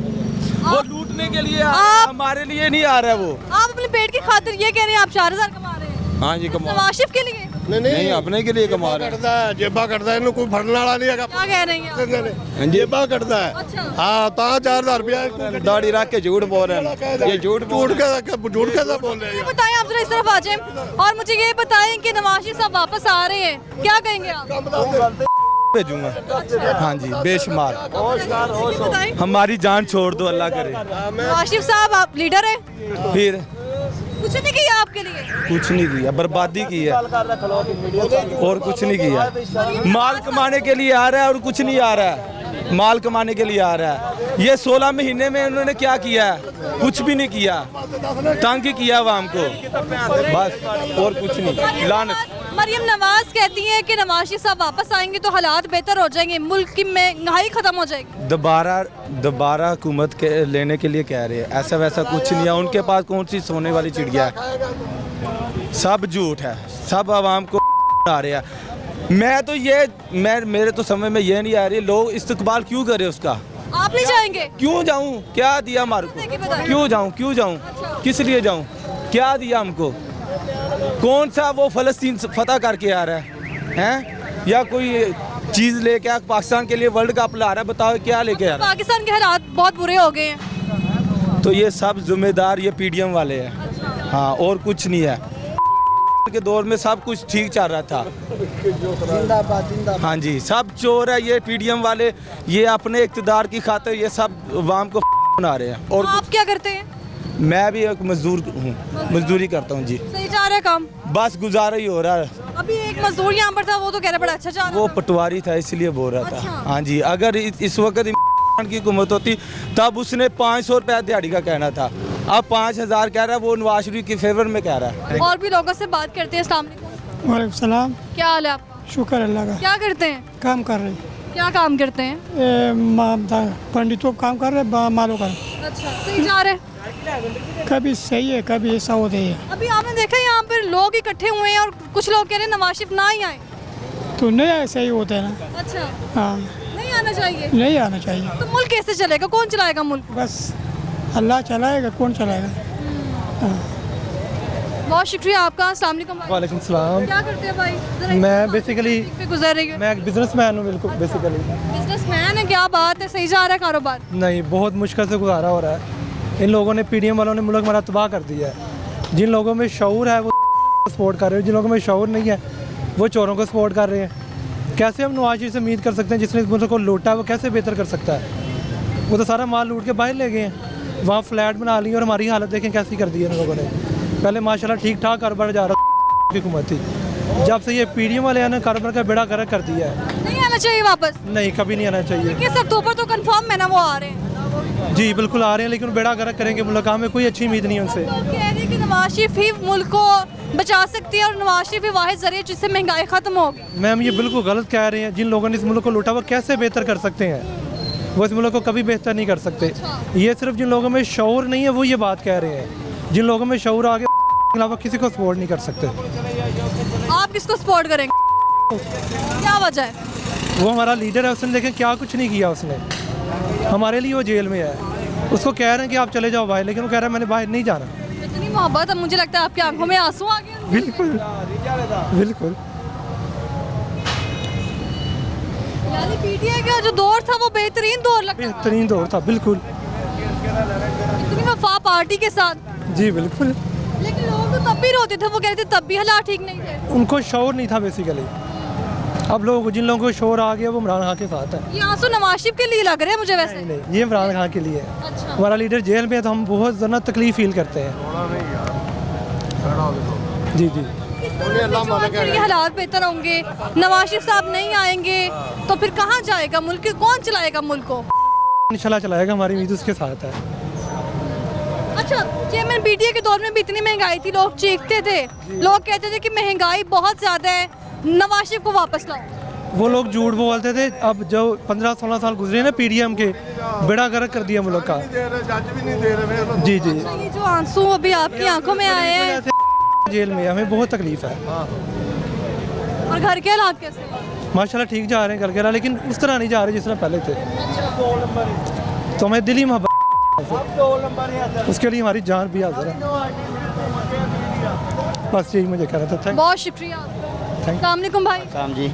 वो लूटने के लिए हमारे लिए नहीं आ रहा है वो। आप अपने पेट की खातिर ये कह रहे हैं आप 4000 कमा रहे हैं हाँ जी कमा नवाज शरीफ के लिए? नहीं अपने के लिए कमा रहे हैं। ਕੱਢਦਾ ਹੈ ਜੇਬਾਂ ਕੱਢਦਾ ਇਹਨੂੰ ਕੋਈ ਫੜਨ ਵਾਲਾ ਨਹੀਂ ਹੈਗਾ। क्या कह रहे हैं आप? हाँ जी ਜੇਬਾਂ ਕੱਢਦਾ ਹੈ अच्छा। ਹਾਂ ਤਾਂ 4000 रुपया दाढ़ी रख के झूठ बोल रहे हैं। ये झूठ झूठ कैसा बोल रहे ये हैं? बताएं आप जरा इस तरफ आ जाएं और मुझे ये बताएं कि नवाज शरीफ साहब वापस आ रहे हैं, क्या कहेंगे आप? भेजूंगा। हाँ जी बेशुमार। ये बताएं हमारी जान छोड़ दो, अल्लाह करे। नवाज शरीफ साहब आप लीडर हैं, फिर कुछ नहीं किया आपके लिए? कुछ नहीं किया, बर्बादी की है और कुछ नहीं किया। माल कमाने के लिए आ रहा है और कुछ नहीं आ रहा है। माल कमाने के लिए आ रहा है। ये 16 महीने में उन्होंने क्या किया है? कुछ भी नहीं किया, तंग किया आवाम को बस, और कुछ नहीं। लानत। मरियम नवाज कहती है कि नवाज शरीफ साहब वापस आएंगे तो हालात बेहतर हो जाएंगे, मुल्क की महंगाई खत्म हो जाएगी। दोबारा हुकूमत के लेने के लिए कह रहे हैं, ऐसा वैसा कुछ नहीं है। उनके पास कौन सी सोने वाली चिड़िया है? सब झूठ है, सब आवाम को आ रहे हैं। मेरे तो समझ में ये नहीं आ रही, लोग इस्तकबाल क्यों करे उसका? आप नहीं जाएंगे? क्यों जाऊं? क्या दिया हमारे को? क्यों जाऊं? किस लिए जाऊं? क्या दिया हमको? कौन सा वो फ़लस्तीन फतह करके आ रहा है हैं? या कोई चीज़ लेके पाकिस्तान के लिए वर्ल्ड कप ला रहा है? बताओ क्या लेके आ रहा पाकिस्तान के हालात बहुत बुरे हो गए हैं। है? तो ये सब जिम्मेदार ये पीडीएम वाले हैं। हाँ और कुछ नहीं है। के दौर में सब कुछ ठीक चल रहा था। जिंदाबाद। हाँ जी, सब चोर है ये पीडीएम वाले। ये अपने इक़्तिदार की खातिर ये सब अवाम को बना रहे हैं। और आप क्या करते हैं? मैं भी एक मजदूर हूँ, मजदूरी करता हूँ जी। सही जा रहा है काम? बस गुजारा ही हो रहा है। अभी एक मजदूर यहाँ पर था, वो तो कह रहा बड़ा अच्छा जा रहा वो पटवारी था इसलिए बोल रहा था। अच्छा। हाँ जी, अगर इस वक्त इमरान की हुकूमत होती तब उसने 500 रुपया दिहाड़ी का कहना था, अब 5000 कह रहा है। वो नवाज शरीफ की फेवर में कह रहा है। और भी लोगों से बात करते हैं। अस्सलाम वालेकुम। वालेकुम सलाम। क्या हाल है आपका? शुक्र अल्लाह का। क्या करते हैं? काम कर रहे हैं, क्या काम करते हैं? पंडितों का काम कर रहे हैं, मालों का। अच्छा, सही जा रहे हैं? कभी सही है कभी ऐसा होता है। अभी आपने देखा यहाँ पर लोग इकट्ठे हुए हैं और कुछ लोग कह रहे हैं नवाज शरीफ ना ही आए। तो नहीं ऐसा ही होता है ना। अच्छा, हाँ नहीं आना चाहिए। नहीं आना चाहिए। तो मुल्क कैसे चलेगा? कौन चलाएगा मुल्क? बस अल्लाह चलाएगा, कौन चलाएगा। बहुत शुक्रिया आपका। अस्सलाम वालेकुम भाई। वालेकुम सलाम। क्या करते हैं भाई? जरा मैं बेसिकली पे गुजर रही है। मैं एक बिजनेसमैन हूँ बिल्कुल बेसिकली। बिजनेसमैन है, क्या बात है, सही जा रहा है कारोबार? नहीं, बहुत मुश्किल से गुजारा हो रहा है। इन लोगों ने पीडीएम वालों ने मुल्क हमारा तबाह कर दिया है। जिन लोगों में शऊर है वो सपोर्ट कर रहे हैं, जिन लोगों में शऊर नहीं है वो चोरों को सपोर्ट कर रहे हैं। कैसे हम नवाज शरीफ से उम्मीद कर सकते हैं जिसने इस मुल्क को लूटा है वो कैसे बेहतर कर सकता है? वो तो सारा माल लूट के बाहर ले गए हैं, वहाँ फ्लैट बना लिए और हमारी हालत देखें कैसी कर दी है इन लोगों ने। पहले माशाल्लाह ठीक ठाक कारोबार जा रहा की हुकूमत थी, जब से ये पीडीएम वाले ने कारोबार का बेड़ा गर्क कर दिया है। नहीं आना चाहिए वापस? नहीं, कभी नहीं आना चाहिए। किस अक्टूबर तो कंफर्म है ना वो आ रहे हैं? जी बिल्कुल आ रहे हैं, लेकिन बेड़ा गर्क करेंगे मुल्क, हमें कोई अच्छी उम्मीद नहीं है उनसे। लोग कह रहे हैं कि नवाज शरीफ ही मुल्क को बचा सकती है और नवाज शरीफ ही वाहिद जरिए जिससे महंगाई खत्म होगी। मैम ये बिल्कुल गलत कह रहे हैं। जिन लोगों ने इस मुल्क को लूटा वो कैसे बेहतर कर सकते हैं? वो इस मुल्क को कभी बेहतर नहीं कर सकते। ये सिर्फ जिन लोगों में शऊर नहीं है वो ये बात कह रहे हैं। जिन लोगों में शऊर आगे अलावा किसी को सपोर्ट नहीं कर सकते। आप किसको सपोर्ट करेंगे? क्या वजह है? वो हमारा लीडर है, उसने देखें क्या कुछ नहीं किया उसने हमारे लिए। वो जेल में है, उसको कह रहे हैं कि आप चले जाओ भाई, लेकिन वो कह रहा है मैंने बाहर नहीं जाना। इतनी मोहब्बत, अब मुझे लगता है आपकी आंखों में आंसू आ गए। बिल्कुल बिल्कुल। यानी पीटीआई का जो दौर था वो बेहतरीन दौर लगता है। बेहतरीन दौर था बिल्कुल। इतनी वफा पार्टी के साथ। जी बिल्कुल। लेकिन लोग तो तब भी रोते थे, वो कहते थे तब भी हालात ठीक नहीं थे। उनको शौर नहीं था बेसिकली। अब लोग जिन लोगों को शौर आ गया वो इमरान खान के साथ है। ये आंसू नवाज शरीफ के लिए लग रहे हैं मुझे वैसे। नहीं, ये इमरान खान के लिए है। अच्छा। हमारा लीडर जेल में है तो हम बहुत ज़्यादा तकलीफ फील करते हैं। जी जी। किस तरह से जो आज फिर ये हालात बेहतर होंगे, नवाज शरीफ साहब नहीं आएंगे तो फिर कहाँ जाएगा मुल्क? कौन चलाएगा मुल्क को? इंशाल्लाह चलाएगा, हमारी उम्मीद उसके साथ है। अच्छा, चेयरमैन पीटीआई के दौर में भी इतनी महंगाई थी, लोग चीखते थे, लोग कहते थे कि महंगाई बहुत ज़्यादा है, नवाज शरीफ को वापस लाओ। वो लोग झूठ बोलते थे, अब जो 15-16 साल गुजरे ना पीडीएम के, बेड़ा गर्क कर दिया मुल्क का। जी जी, ये जो आंसू अभी आपकी आंखों में आए हैं जेल में हमें बहुत तकलीफ है। और घर के हालात कैसे हैं? माशाल्लाह ठीक जा रहे हैं घर के, लेकिन उस तरह नहीं जा रहे जिस तरह पहले थे। तो हमें दिली मोहब्बत, उसके लिए हमारी जान भी हाजिर है। बस यही मुझे कहना था। बहुत शुक्रिया। अस्सलाम वालेकुम भाई, काम जी,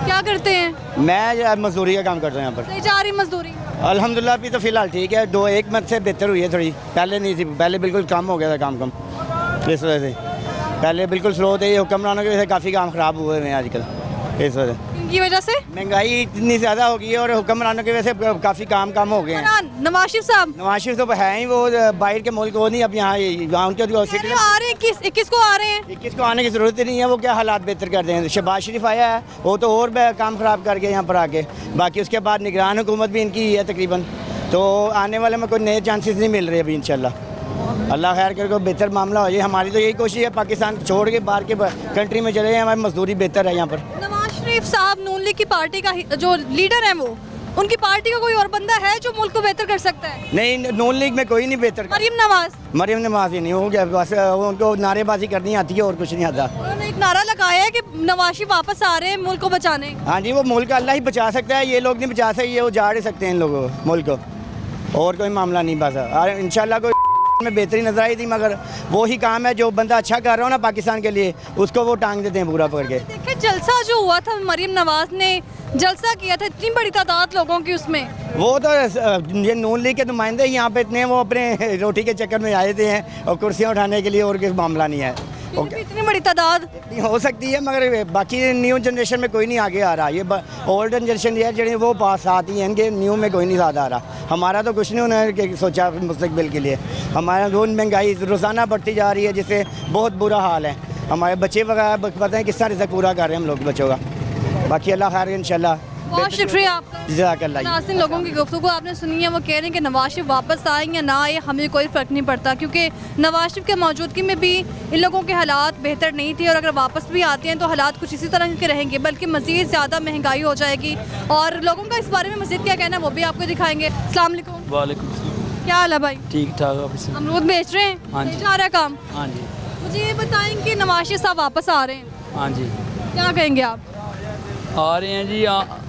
क्या करते हैं? मैं मजदूरी का काम करता हूँ यहाँ पर। सही जा रही मजदूरी? अल्हम्दुलिल्लाह अभी तो फ़िलहाल ठीक है, 1 मंथ से बेहतर हुई है थोड़ी, पहले नहीं थी, पहले बिल्कुल कम हो गया था काम इस वजह से। पहले बिल्कुल स्लो थे, ये हुक्मरानों की वजह से काफ़ी काम ख़राब हुए हैं आजकल, इस वजह से। इनकी वजह से महंगाई इतनी ज़्यादा हो गई है और हुक्मरानों की वजह से काफ़ी काम कम हो गए हैं। नवाज शरीफ साहब नवाज शरीफ तो है ही, वो बाहर के मुल्क वो नहीं, अब यहाँ उनके कह रहे हो आ रहे हैं 21 को आ रहे हैं। 21 को आने की ज़रूरत ही नहीं है, वो क्या हालात बेहतर कर देंगे। शहबाज शरीफ आया है, वो तो और काम ख़राब कर गया यहाँ पर आके। बाकी उसके बाद निगरान हुकूमत भी इनकी ही है तकरीबन, तो आने वाले में कोई नए चांसेस नहीं मिल रहे अभी इंशाल्लाह। अल्लाह खैर करके बेहतर मामला हो जाए। हमारी तो यही कोशिश है, पाकिस्तान छोड़ के बाहर के कंट्री में चले जाएं, हमारी मजदूरी बेहतर है यहाँ पर। नवाज शरीफ साहब नून लीग की पार्टी का जो लीडर है, वो उनकी पार्टी का कोई और बंदा है जो मुल्क को बेहतर कर सकता है? नहीं, नून लीग में कोई नहीं बेहतर। मरियम नवाज ही नहीं हो गया, बस उनको नारेबाजी करनी आती है और कुछ नहीं आता। उन्होंने एक नारा लगाया है कि नवाज शरीफ वापस आ रहे हैं मुल्क को बचाने। हाँ जी, वो मुल्क अल्लाह ही बचा सकता है, ये लोग नहीं बचा सकते, वो जा सकते हैं इन लोगों को, मुल्क को, और कोई मामला नहीं। बस इंशाल्लाह कोई में बेहतरी नजर आई थी, मगर वो ही काम है, जो बंदा अच्छा कर रहा हो ना पाकिस्तान के लिए, उसको वो टांग देते हैं पूरा पकड़ के। देखिए जलसा जो हुआ था, मरियम नवाज ने जलसा किया था, इतनी बड़ी तादाद लोगों की, उसमें वो तो ये नून लीग के नुमाइंदे यहाँ पे इतने, वो अपने रोटी के चक्कर में आए थे हैं और कुर्सियाँ उठाने के लिए, और कोई मामला नहीं है। इतनी बड़ी तादाद हो सकती है, मगर बाकी न्यू जनरेशन में कोई नहीं आगे आ रहा। ये ओल्ड जनरेशन ये है, वो पास आती है, इनके न्यू में कोई नहीं साथ आ रहा। हमारा तो कुछ नहीं उन्होंने सोचा मुस्तकबिल के लिए। हमारा रोज़ महंगाई रोज़ाना बढ़ती जा रही है, जिससे बहुत बुरा हाल है। हमारे बच्चे वगैरह पता है किस तरह से पूरा कर रहे हैं हम लोग बच्चों का। बाकी अल्लाह खैर इंशाल्लाह। बहुत शुक्रिया आपका। जज़ाकल्लाह। नाज़रीन, लोगों की गुफ्तगू आपने सुनी है, वो कह रहे हैं कि नवाज शरीफ वापस आए या ना आए, हमें कोई फ़र्क नहीं पड़ता, क्योंकि नवाज शरीफ के मौजूदगी में भी इन लोगों के हालात बेहतर नहीं थे, और अगर वापस भी आते हैं तो हालात कुछ इसी तरह के रहेंगे, बल्कि मज़ीद ज़्यादा महंगाई हो जाएगी। और लोगों का इस बारे में मज़ीद क्या कहना है वो भी आपको दिखाएंगे। अस्सलाम वालेकुम। वालेकुम, क्या हाल है भाई? ठीक ठाक। अमरूद बेच रहे हैं? हाँ जी। नहीं जा रहा काम? हाँ जी, मुझे ये बताएं कि नवाज शरीफ साहब वापस आ रहे हैं, हाँ जी, क्या कहेंगे आप? आ रहे हैं जी।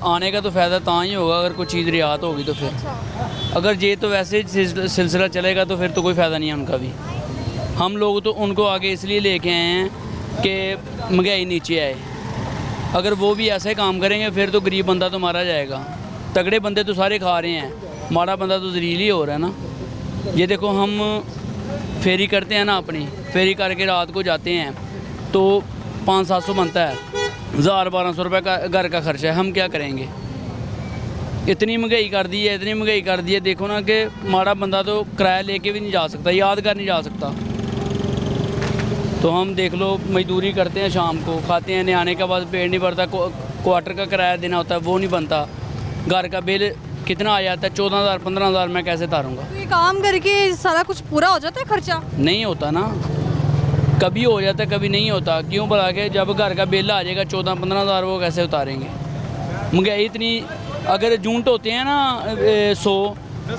आने का तो फ़ायदा तो ही होगा अगर कोई चीज़ रियात होगी तो फिर। अगर ये तो वैसे सिलसिला चलेगा तो फिर तो कोई फ़ायदा नहीं है उनका भी। हम लोग तो उनको आगे इसलिए लेके आए हैं कि महंगाई नीचे आए। अगर वो भी ऐसे काम करेंगे फिर तो गरीब बंदा तो मारा जाएगा। तगड़े बंदे तो सारे खा रहे हैं, माड़ा बंदा तो ज़लील ही हो रहा है ना। ये देखो, हम फेरी करते हैं ना, अपनी फेरी करके रात को जाते हैं तो 500-700 बनता है, 1000-1200 रुपये का घर का खर्चा है। हम क्या करेंगे? इतनी महंगाई कर दी है, इतनी महंगाई कर दी है। देखो ना कि माड़ा बंदा तो किराया लेके भी नहीं जा सकता, यादगार नहीं जा सकता। तो हम देख लो, मजदूरी करते हैं, शाम को खाते हैं, आने के बाद पेट नहीं भरता, क्वार्टर का किराया देना होता है, वो नहीं बनता। घर का बिल कितना आ जाता है? 14,000-15,000 मैं कैसे तारूँगा? तो ये काम करके सारा कुछ पूरा हो जाता है खर्चा? नहीं होता ना, कभी हो जाता है, कभी नहीं होता। क्यों भला के जब घर का बिल आ जाएगा 14-15,000, वो कैसे उतारेंगे? महंगाई इतनी। अगर जूनट होते हैं ना 100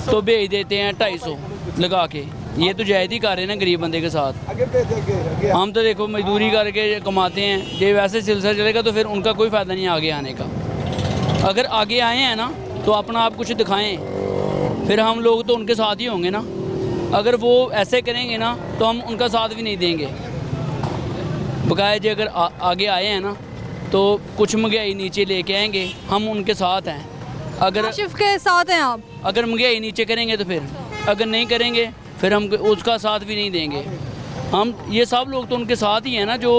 तो भेज देते हैं 250 लगा के। ये तो जायज़ ही कर रहे हैं ना गरीब बंदे के साथ। हम तो देखो मजदूरी करके कमाते हैं, ये वैसे सिलसिला चलेगा तो फिर उनका कोई फ़ायदा नहीं आगे आने का। अगर आगे आए हैं ना तो अपना आप कुछ दिखाएं, फिर हम लोग तो उनके साथ ही होंगे ना। अगर वो ऐसे करेंगे ना तो हम उनका साथ भी नहीं देंगे। बकाया जी अगर आगे आए हैं ना तो कुछ महंगाई नीचे लेके आएंगे, हम उनके साथ हैं। अगर शिफ के साथ हैं आप? अगर महंगाई नीचे करेंगे तो फिर, अगर नहीं करेंगे फिर हम उसका साथ भी नहीं देंगे। हम ये सब लोग तो उनके साथ ही हैं ना जो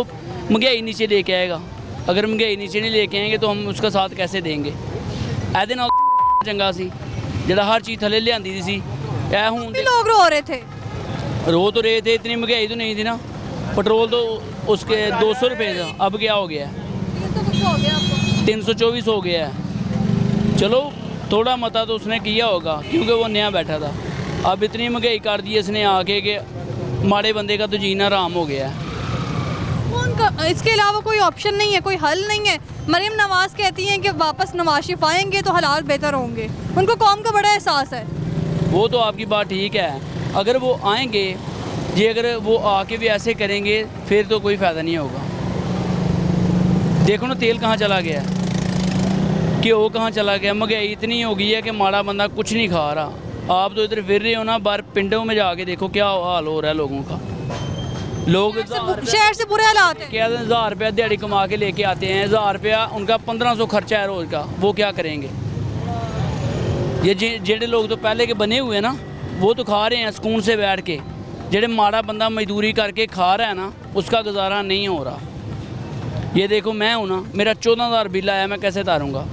महंगाई नीचे लेके आएगा। अगर महंगाई नीचे नहीं लेके आएंगे तो हम उसका साथ कैसे देंगे? ऐदे नाल चंगा सी जिहड़ा हर चीज़ थले लियांदी सी। भी लोग रो रहे थे, रो तो रहे थे, इतनी महंगाई तो नहीं थी ना। पेट्रोल तो उसके 200 रुपये था, अब क्या हो गया है? 324 हो गया है। चलो थोड़ा मता तो उसने किया होगा क्योंकि वो नया बैठा था। अब इतनी महंगाई कर दी इसने आके कि माड़े बंदे का तो जीना आराम हो गया है। इसके अलावा कोई ऑप्शन नहीं है, कोई हल नहीं है? मरीम नवाज कहती हैं कि वापस नवाज शरीफ आएंगे तो हालात बेहतर होंगे, उनको कौम का बड़ा एहसास है। वो तो आपकी बात ठीक है, अगर वो आएंगे जी, अगर वो आके भी ऐसे करेंगे फिर तो कोई फ़ायदा नहीं होगा। देखो ना तेल कहाँ चला गया है, घ्यो कहाँ चला गया, महंगाई इतनी हो गई है कि माड़ा बंदा कुछ नहीं खा रहा। आप तो इधर फिर रहे हो ना, बाहर पिंडों में जाके देखो क्या हाल हो रहा है लोगों का। लोग शहर से बुरे हालात हैं। क्या 1000 रुपया दिहाड़ी कमा के लेके आते हैं, 1000 रुपया उनका 1500 खर्चा है रोज़ का, वो क्या करेंगे। ये जेडे लोग तो पहले के बने हुए ना, वो तो खा रहे हैं सुकून से बैठ के। जेडे माड़ा बंदा मजदूरी करके खा रहा है ना, उसका गुजारा नहीं हो रहा। ये देखो मैं हूँ ना, मेरा 14,000 बिल आया, मैं कैसे तारूँगा,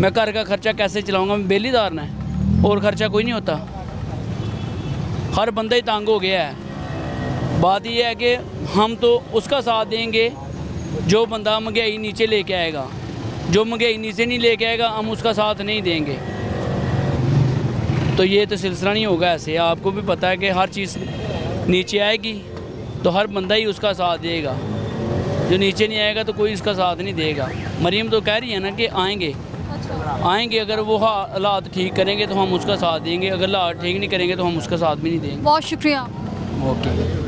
मैं घर का खर्चा कैसे चलाऊँगा, मैं बिल ही तारना है और खर्चा कोई नहीं होता। हर बंदा ही तंग हो गया है। बात यह है कि हम तो उसका साथ देंगे जो बंदा महंगाई नीचे लेके आएगा, जो महंगाई नीचे नहीं लेके आएगा हम उसका साथ नहीं देंगे। तो ये तो सिलसिला नहीं होगा ऐसे। आपको भी पता है कि हर चीज़ नीचे आएगी तो हर बंदा ही उसका साथ देगा, जो नीचे नहीं आएगा तो कोई उसका साथ नहीं देगा। मरीम तो कह रही है ना कि आएंगे, आएंगे, अगर वो हालात ठीक करेंगे तो हम उसका साथ देंगे, अगर हालात ठीक नहीं करेंगे तो हम उसका साथ भी नहीं देंगे। बहुत शुक्रिया। ओके।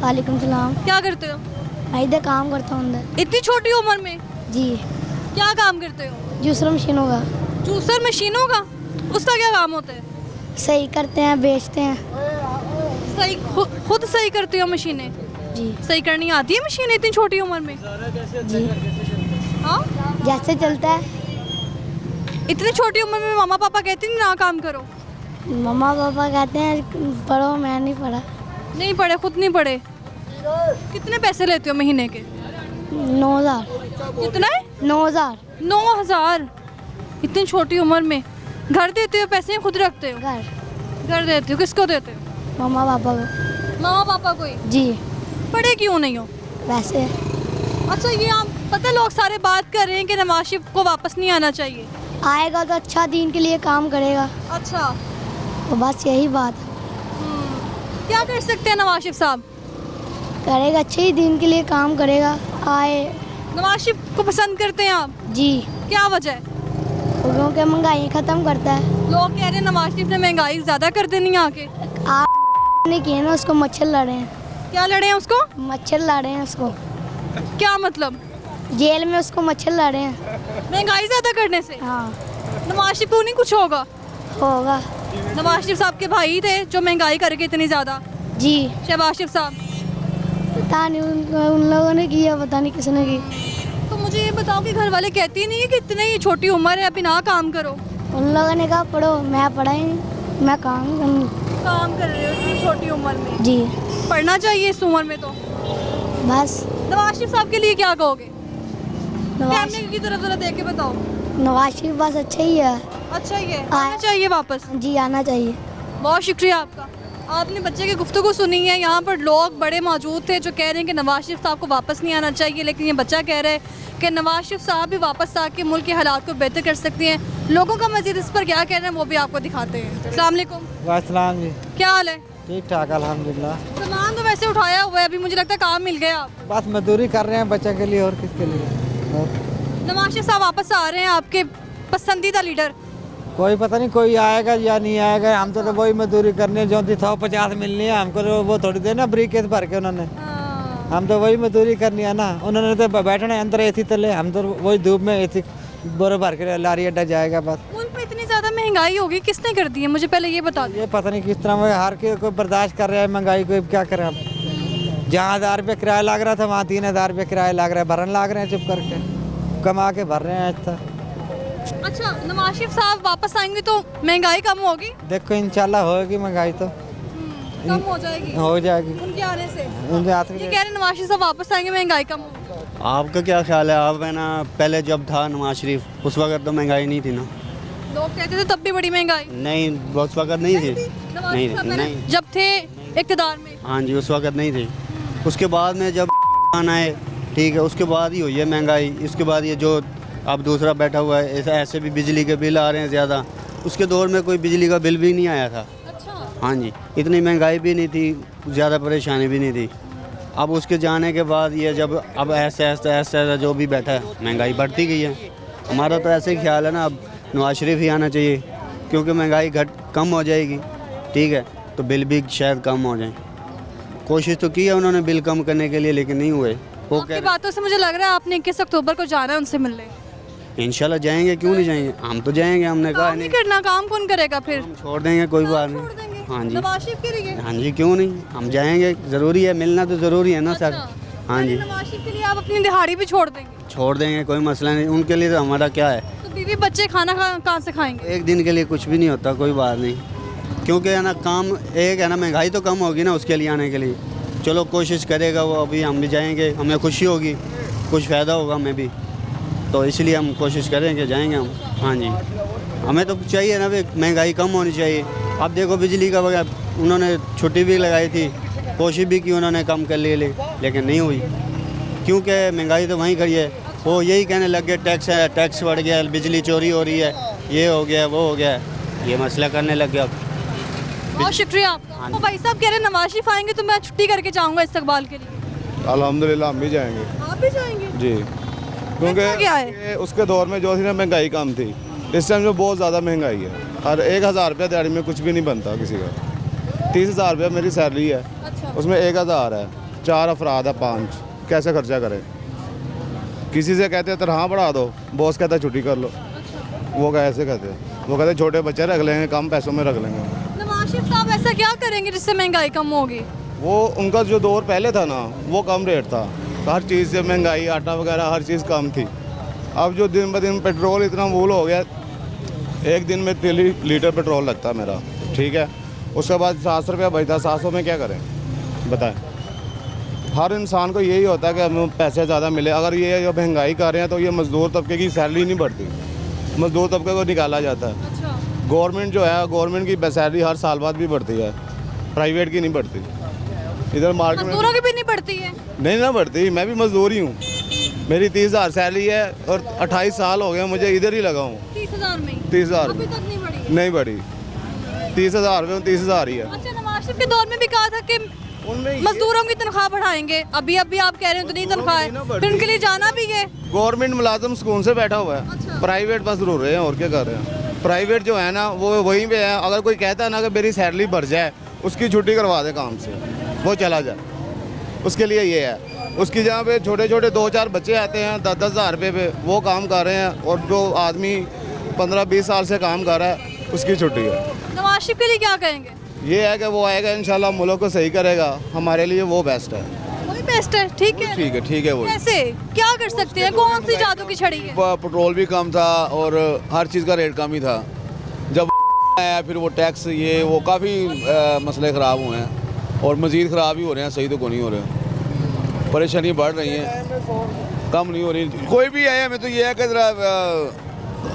वालेकुम सलाम। क्या करते हो? मैं इधर काम करता हूँ अंदर। इतनी छोटी उम्र में? जी। क्या काम करते हो? जूसर मशीनों का। जूसर मशीनों का? उसका क्या काम होता है? सही करते हैं, बेचते हैं। सही खुद सही करते हो मशीनें? जी। सही करनी आती है मशीनें इतनी छोटी उम्र में? जी। हाँ, जैसे चलता है। इतनी छोटी उम्र में मामा पापा कहते नहीं ना काम करो? मम्मा पापा कहते हैं पढ़ो, मैं नहीं पढ़ा। नहीं पढ़े, खुद नहीं पढ़े। कितने पैसे लेते हो महीने के? 9,000। कितना है? 9,000। 9,000 इतनी छोटी उम्र में? घर देते हो पैसे या खुद रखते हो? घर देते हो। किसको देते हो? मम्मा पापा को। मामा पापा को ही? जी। पढ़े क्यों नहीं हो? वैसे। अच्छा, ये आप पता लोग सारे बात कर रहे हैं कि नवाज शरीफ को वापस नहीं आना चाहिए। आएगा तो अच्छा दीन के लिए काम करेगा। अच्छा, तो बस यही बात है। क्या कर सकते हैं नवाज शरीफ साहब? करेगा, अच्छे ही दीन के लिए काम करेगा। आए। नवाज शरीफ को पसंद करते हैं आप? जी। क्या वजह है? क्योंकि महंगाई ख़त्म करता है। लोग कह रहे हैं नवाज शरीफ ने महंगाई ज़्यादा कर देनी है आके। आप ने किए ना, उसको मच्छर लड़े हैं। क्या लड़े हैं उसको? मच्छर लड़े हैं उसको। क्या मतलब? जेल में उसको मच्छर लड़े हैं महंगाई ज़्यादा करने से। हाँ। नवाज शरीफ को नहीं कुछ होगा? होगा। नवाज शरीफ साहब के भाई थे जो महंगाई करके इतनी ज़्यादा। जी। शहबाज शरीफ साहब। पता नहीं उन लोगों ने किया, पता नहीं किसने की। तो मुझे ये बताओ कि घर वाले कहती नहीं है कि इतनी ही छोटी उम्र है अभी ना काम करो? उन लोगों ने कहा पढ़ो, मैं पढ़ा ही नहीं, मैं काम कर रहे हो इतनी छोटी उम्र में? जी। पढ़ना चाहिए इस उम्र में तो। बस। नवाज शरीफ साहब के लिए क्या कहोगे? नवाज कैमरे की तरफ जरा देख के बताओ। नवाज शरीफ बस अच्छा ही है। अच्छा ही है, आना चाहिए वापस। जी, आना चाहिए। बहुत शुक्रिया आपका। आपने बच्चे की गुफ्तगू सुनी है। यहाँ पर लोग बड़े मौजूद थे जो कह रहे हैं कि नवाज शरीफ साहब को वापस नहीं आना चाहिए, लेकिन ये बच्चा कह रहा है कि नवाज शरीफ साहब भी वापस आके मुल्क के हालात को बेहतर कर सकते हैं। लोगों का मजीद इस पर क्या कहना है वो भी आपको दिखाते हैं। अस्सलाम वालेकुम। वालेकुम जी। क्या हाल है? ठीक ठाक अल्हम्दुलिल्लाह। सामान तो वैसे उठाया हुआ है, अभी मुझे लगता है काम मिल गया। बस मजदूरी कर रहे हैं बच्चे के लिए और किसके लिए। नवाज शरीफ साहब वापस आ रहे हैं, आपके पसंदीदा लीडर। कोई पता नहीं कोई आएगा या नहीं आएगा, हम तो वही मजदूरी करनी है जो 150 मिलनी है हमको, तो वो थोड़ी देर ना ब्रीकेज भर के उन्होंने। हम तो वही मजदूरी करनी है ना, उन्होंने तो बैठना है अंदर एसी तले, हम तो वही धूप में एसी बोरे भर के लारी अड्डा जाएगा बस। मुल्क में इतनी ज़्यादा महंगाई होगी, किसने कर दी है मुझे पहले ये बता दो। ये पता नहीं किस तरह वो हर कोई बर्दाश्त कर रहा है महंगाई को, क्या करें अब। जहाँ 1,000 रुपये किराया लग रहा था वहाँ 3,000 रुपये किराया लग रहा है, भरन लग रहे हैं चुप करके, कमा के भर रहे हैं आज तक। अच्छा, नवाज शरीफ साहब वापस आएंगे तो महंगाई कम होगी? देखो इंशाल्लाह होगी महंगाई तो कम हो जाएगी। हो जाएगी उनके आने से। उनके हाथ ये कह रहे नवाज शरीफ साहब वापस आएंगे महंगाई कम होगी। आपका क्या ख्याल है? आप है ना, पहले जब था नवाज शरीफ उस वक्त तो महंगाई नहीं थी ना? लोग कहते थे तब भी बड़ी महंगाई। नहीं, उस वक्त नहीं थी। नहीं, जब थे इक़्तिदार में। हाँ जी, उस वक्त नहीं थी। उसके बाद में जब आना है, ठीक है, उसके बाद ही हुई है महंगाई। इसके बाद ये जो अब दूसरा बैठा हुआ है, ऐसे भी बिजली के बिल आ रहे हैं ज़्यादा। उसके दौर में कोई बिजली का बिल भी नहीं आया था। अच्छा। हाँ जी, इतनी महंगाई भी नहीं थी, ज़्यादा परेशानी भी नहीं थी। अब उसके जाने के बाद ये जब अब ऐसा जो भी बैठा है, महंगाई बढ़ती गई है। हमारा तो ऐसे ही ख्याल है ना, अब नवाज शरीफ ही आना चाहिए, क्योंकि महंगाई कम हो जाएगी, ठीक है, तो बिल भी शायद कम हो जाए। कोशिश तो की है उन्होंने बिल कम करने के लिए, लेकिन नहीं हुए। वो आपकी बातों से मुझे लग रहा है आपने 21 अक्टूबर को जाना है उनसे मिलने। इंशाल्लाह जाएंगे, क्यों नहीं जाएंगे, हम तो जाएंगे, हमने कहा काम नहीं करना, काम कौन करेगा फिर? छोड़ देंगे, कोई बात छोड़ नहीं। देंगे हाँ जी, नवाज शरीफ के लिए। हाँ जी, क्यों नहीं, हम जाएंगे, ज़रूरी है, मिलना तो ज़रूरी है ना सर। हाँ जी, नवाज शरीफ के लिए आप अपनी दिहाड़ी भी छोड़ देंगे? छोड़ देंगे, कोई मसला नहीं, उनके लिए तो हमारा क्या है। तो बीवी बच्चे खाना कहाँ से खाएंगे? एक दिन के लिए कुछ भी नहीं होता, कोई बात नहीं, क्योंकि है ना काम एक है ना, महंगाई तो कम होगी ना उसके लिए आने के लिए। चलो कोशिश करेगा वो, अभी हम भी जाएंगे, हमें खुशी होगी, कुछ फ़ायदा होगा हमें भी, तो इसलिए हम कोशिश करेंगे, जाएंगे हम। हाँ जी, हमें तो चाहिए ना भाई, महंगाई कम होनी चाहिए। अब देखो बिजली का वगैरह उन्होंने छुट्टी भी लगाई थी, कोशिश भी की उन्होंने कम कर लिए, लेकिन नहीं हुई, क्योंकि महंगाई तो वहीं खड़ी है। वो यही कहने लग गए टैक्स है, टैक्स बढ़ गया, बिजली चोरी हो रही है, ये हो गया, वो हो गया, ये मसला करने लग गया। बहुत शुक्रिया आपका। तो भाई साहब कह रहे हैं नवाज शरीफ आएंगे तो मैं छुट्टी करके जाऊँगा इस्तकबाल के लिए। अल्हम्दुलिल्लाह हम भी जाएंगे आप भी जाएंगे? जी, ऐसा क्या है? क्योंकि उसके दौर में जो थी ना महंगाई कम थी, इस टाइम में बहुत ज़्यादा महंगाई है। और 1000 रुपये दिहाड़ी में कुछ भी नहीं बनता किसी का। 30,000 रुपये मेरी सैलरी है, उसमें 1000 है, 4 अफराद है, 5 कैसे खर्चा करें? किसी से कहते हैं तनख्वाह बढ़ा दो, बॉस कहता है छुट्टी कर लो। वो कैसे कहते हैं? वो कहते हैं छोटे बच्चे रख लेंगे, कम पैसों में रख लेंगे। नवाज शरीफ साहब ऐसा क्या करेंगे जिससे महंगाई कम होगी? वो उनका जो दौर पहले था ना, वो कम रेट था, हर चीज़ से महंगाई, आटा वगैरह हर चीज़ कम थी। अब जो दिन ब दिन पेट्रोल इतना मूल हो गया, एक दिन में 3 लीटर पेट्रोल लगता है मेरा, ठीक है, उसके बाद 700 रुपया बचता, 700 में क्या करें बताएं? हर इंसान को यही होता है कि हमें पैसे ज़्यादा मिले। अगर ये जो महंगाई कर रहे हैं तो ये मज़दूर तबके की सैलरी नहीं बढ़ती, मज़दूर तबके को निकाला जाता है। गवर्नमेंट जो है, गवर्नमेंट की सैलरी हर साल बाद भी बढ़ती है, प्राइवेट की नहीं बढ़ती। इधर मार्केट में मजदूरों की भी नहीं बढ़ती है? नहीं ना बढ़ती, मैं भी मजदूर ही हूँ, मेरी 30,000 सैलरी है और 28 साल हो गए मुझे इधर ही लगा हूँ। 30,000 में? 30,000 अभी तक नहीं बढ़ी? नहीं बढ़ी, 30,000 में 30,000 ही है। अच्छा, नवाज शरीफ के दौर में भी कहा था कि मजदूरों की तनख्वाह बढ़ाएंगे, अभी आप कह रहे हो तो नहीं तनख्वाह है, फिर उनके लिए जाना भी है। गवर्नमेंट मुलाजिम सुकून से बैठा हुआ है, प्राइवेट बस रो रहे हैं, और क्या कर रहे हैं? प्राइवेट जो है ना वो वहीं पे है, अगर कोई कहता है ना कि मेरी सैलरी बढ़ जाए, उसकी छुट्टी करवा दे काम से, वो चला जाए, उसके लिए ये है। उसकी जहाँ पे छोटे छोटे 2-4 बच्चे आते हैं 10-10 हज़ार रुपये पे, वो काम कर रहे हैं, और जो आदमी 15-20 साल से काम कर रहा है उसकी छुट्टी है। नवाज शरीफ के लिए क्या कहेंगे? ये है कि वो आएगा इंशाल्लाह, मुल्क को सही करेगा, हमारे लिए वो बेस्ट है। वही बेस्ट है, ठीक है। ठीक है वो कैसे क्या कर सकते हैं? कौन सी जादू की छड़ी है? पेट्रोल भी कम था और हर चीज़ का रेट कम ही था। जब आया फिर वो टैक्स, ये वो काफ़ी मसले ख़राब हुए हैं और मज़ीद ख़राब ही हो रहे हैं, सही तो को नहीं हो रहे, परेशानी बढ़ रही है, कम नहीं हो रही। कोई भी आए, हमें तो ये है कि ज़रा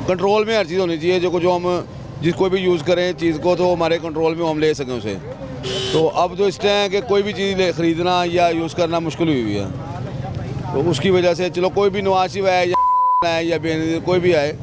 कंट्रोल में हर चीज़ होनी चाहिए, जो हम जिसको भी यूज़ करें चीज़ को, तो हमारे कंट्रोल में हम ले सकें उसे। तो अब तो इस टाइम है कि कोई भी चीज़ ख़रीदना या यूज़ करना मुश्किल हुई हुई है, तो उसकी वजह से चलो कोई भी नवाज शरीफ आए या बेनज़ीर कोई भी आए,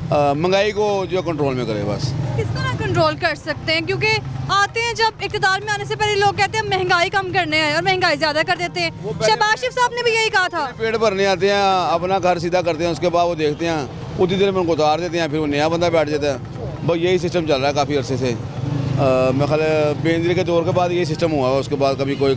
महंगाई को जो कंट्रोल में करे बस। किस तरह कंट्रोल कर सकते हैं? क्योंकि आते हैं जब इक़्तिदार में आने से पहले लोग कहते हैं महंगाई कम करने हैं और महंगाई ज़्यादा कर देते हैं। शहबाज शरीफ साहब ने भी यही कहा था। पेट भरने आते हैं, अपना घर सीधा करते हैं, उसके बाद वो देखते हैं, उतनी देर में उनको उतार देते हैं, फिर वो नया बंदा बैठ जाता है। बस यही सिस्टम चल रहा है काफ़ी अरसे से। मैं ख्याल बेनज़ीर के दौर के बाद ये सिस्टम हुआ है, उसके बाद कभी कोई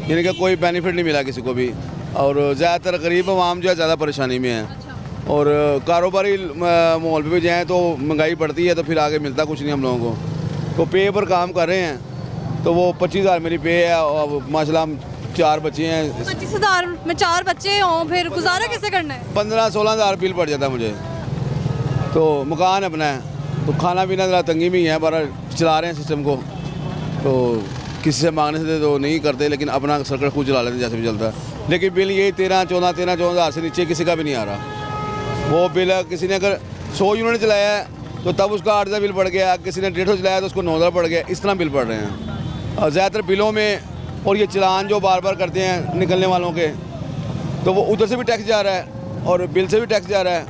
यानी कि कोई बेनिफिट नहीं मिला किसी को भी, और ज़्यादातर गरीब आवाम जो है ज़्यादा परेशानी में है। और कारोबारी माहौल पे भी जाएँ तो महंगाई बढ़ती है, तो फिर आगे मिलता कुछ नहीं हम लोगों को। तो पे पर काम कर रहे हैं, तो वो 25,000 मेरी पे है, और माशाल्लाह हम 4 बच्चे हैं। 25,000 में 4 बच्चे हों, फिर गुजारा कैसे करना है? 15-16 हज़ार बिल पड़ जाता है मुझे। तो मकान अपना है, तो खाना पीना ज़रा तंगी में ही है, पर चला रहे हैं सिस्टम को। तो किसी से मांगने से तो नहीं करते, लेकिन अपना सर्कल खुद चला लेते हैं जैसे भी चलता है। लेकिन बिल यही 13-14 हज़ार से नीचे किसी का भी नहीं आ रहा। वो बिल किसी ने अगर 100 यूनिट चलाया है तो तब उसका 8,000 बिल पड़ गया, किसी ने 150 चलाया तो उसको 9,000 पड़ गया, इस तरह बिल पड़ रहे हैं। और ज़्यादातर बिलों में, और ये चलान जो बार बार करते हैं निकलने वालों के, तो वो उधर से भी टैक्स जा रहा है और बिल से भी टैक्स जा रहा है,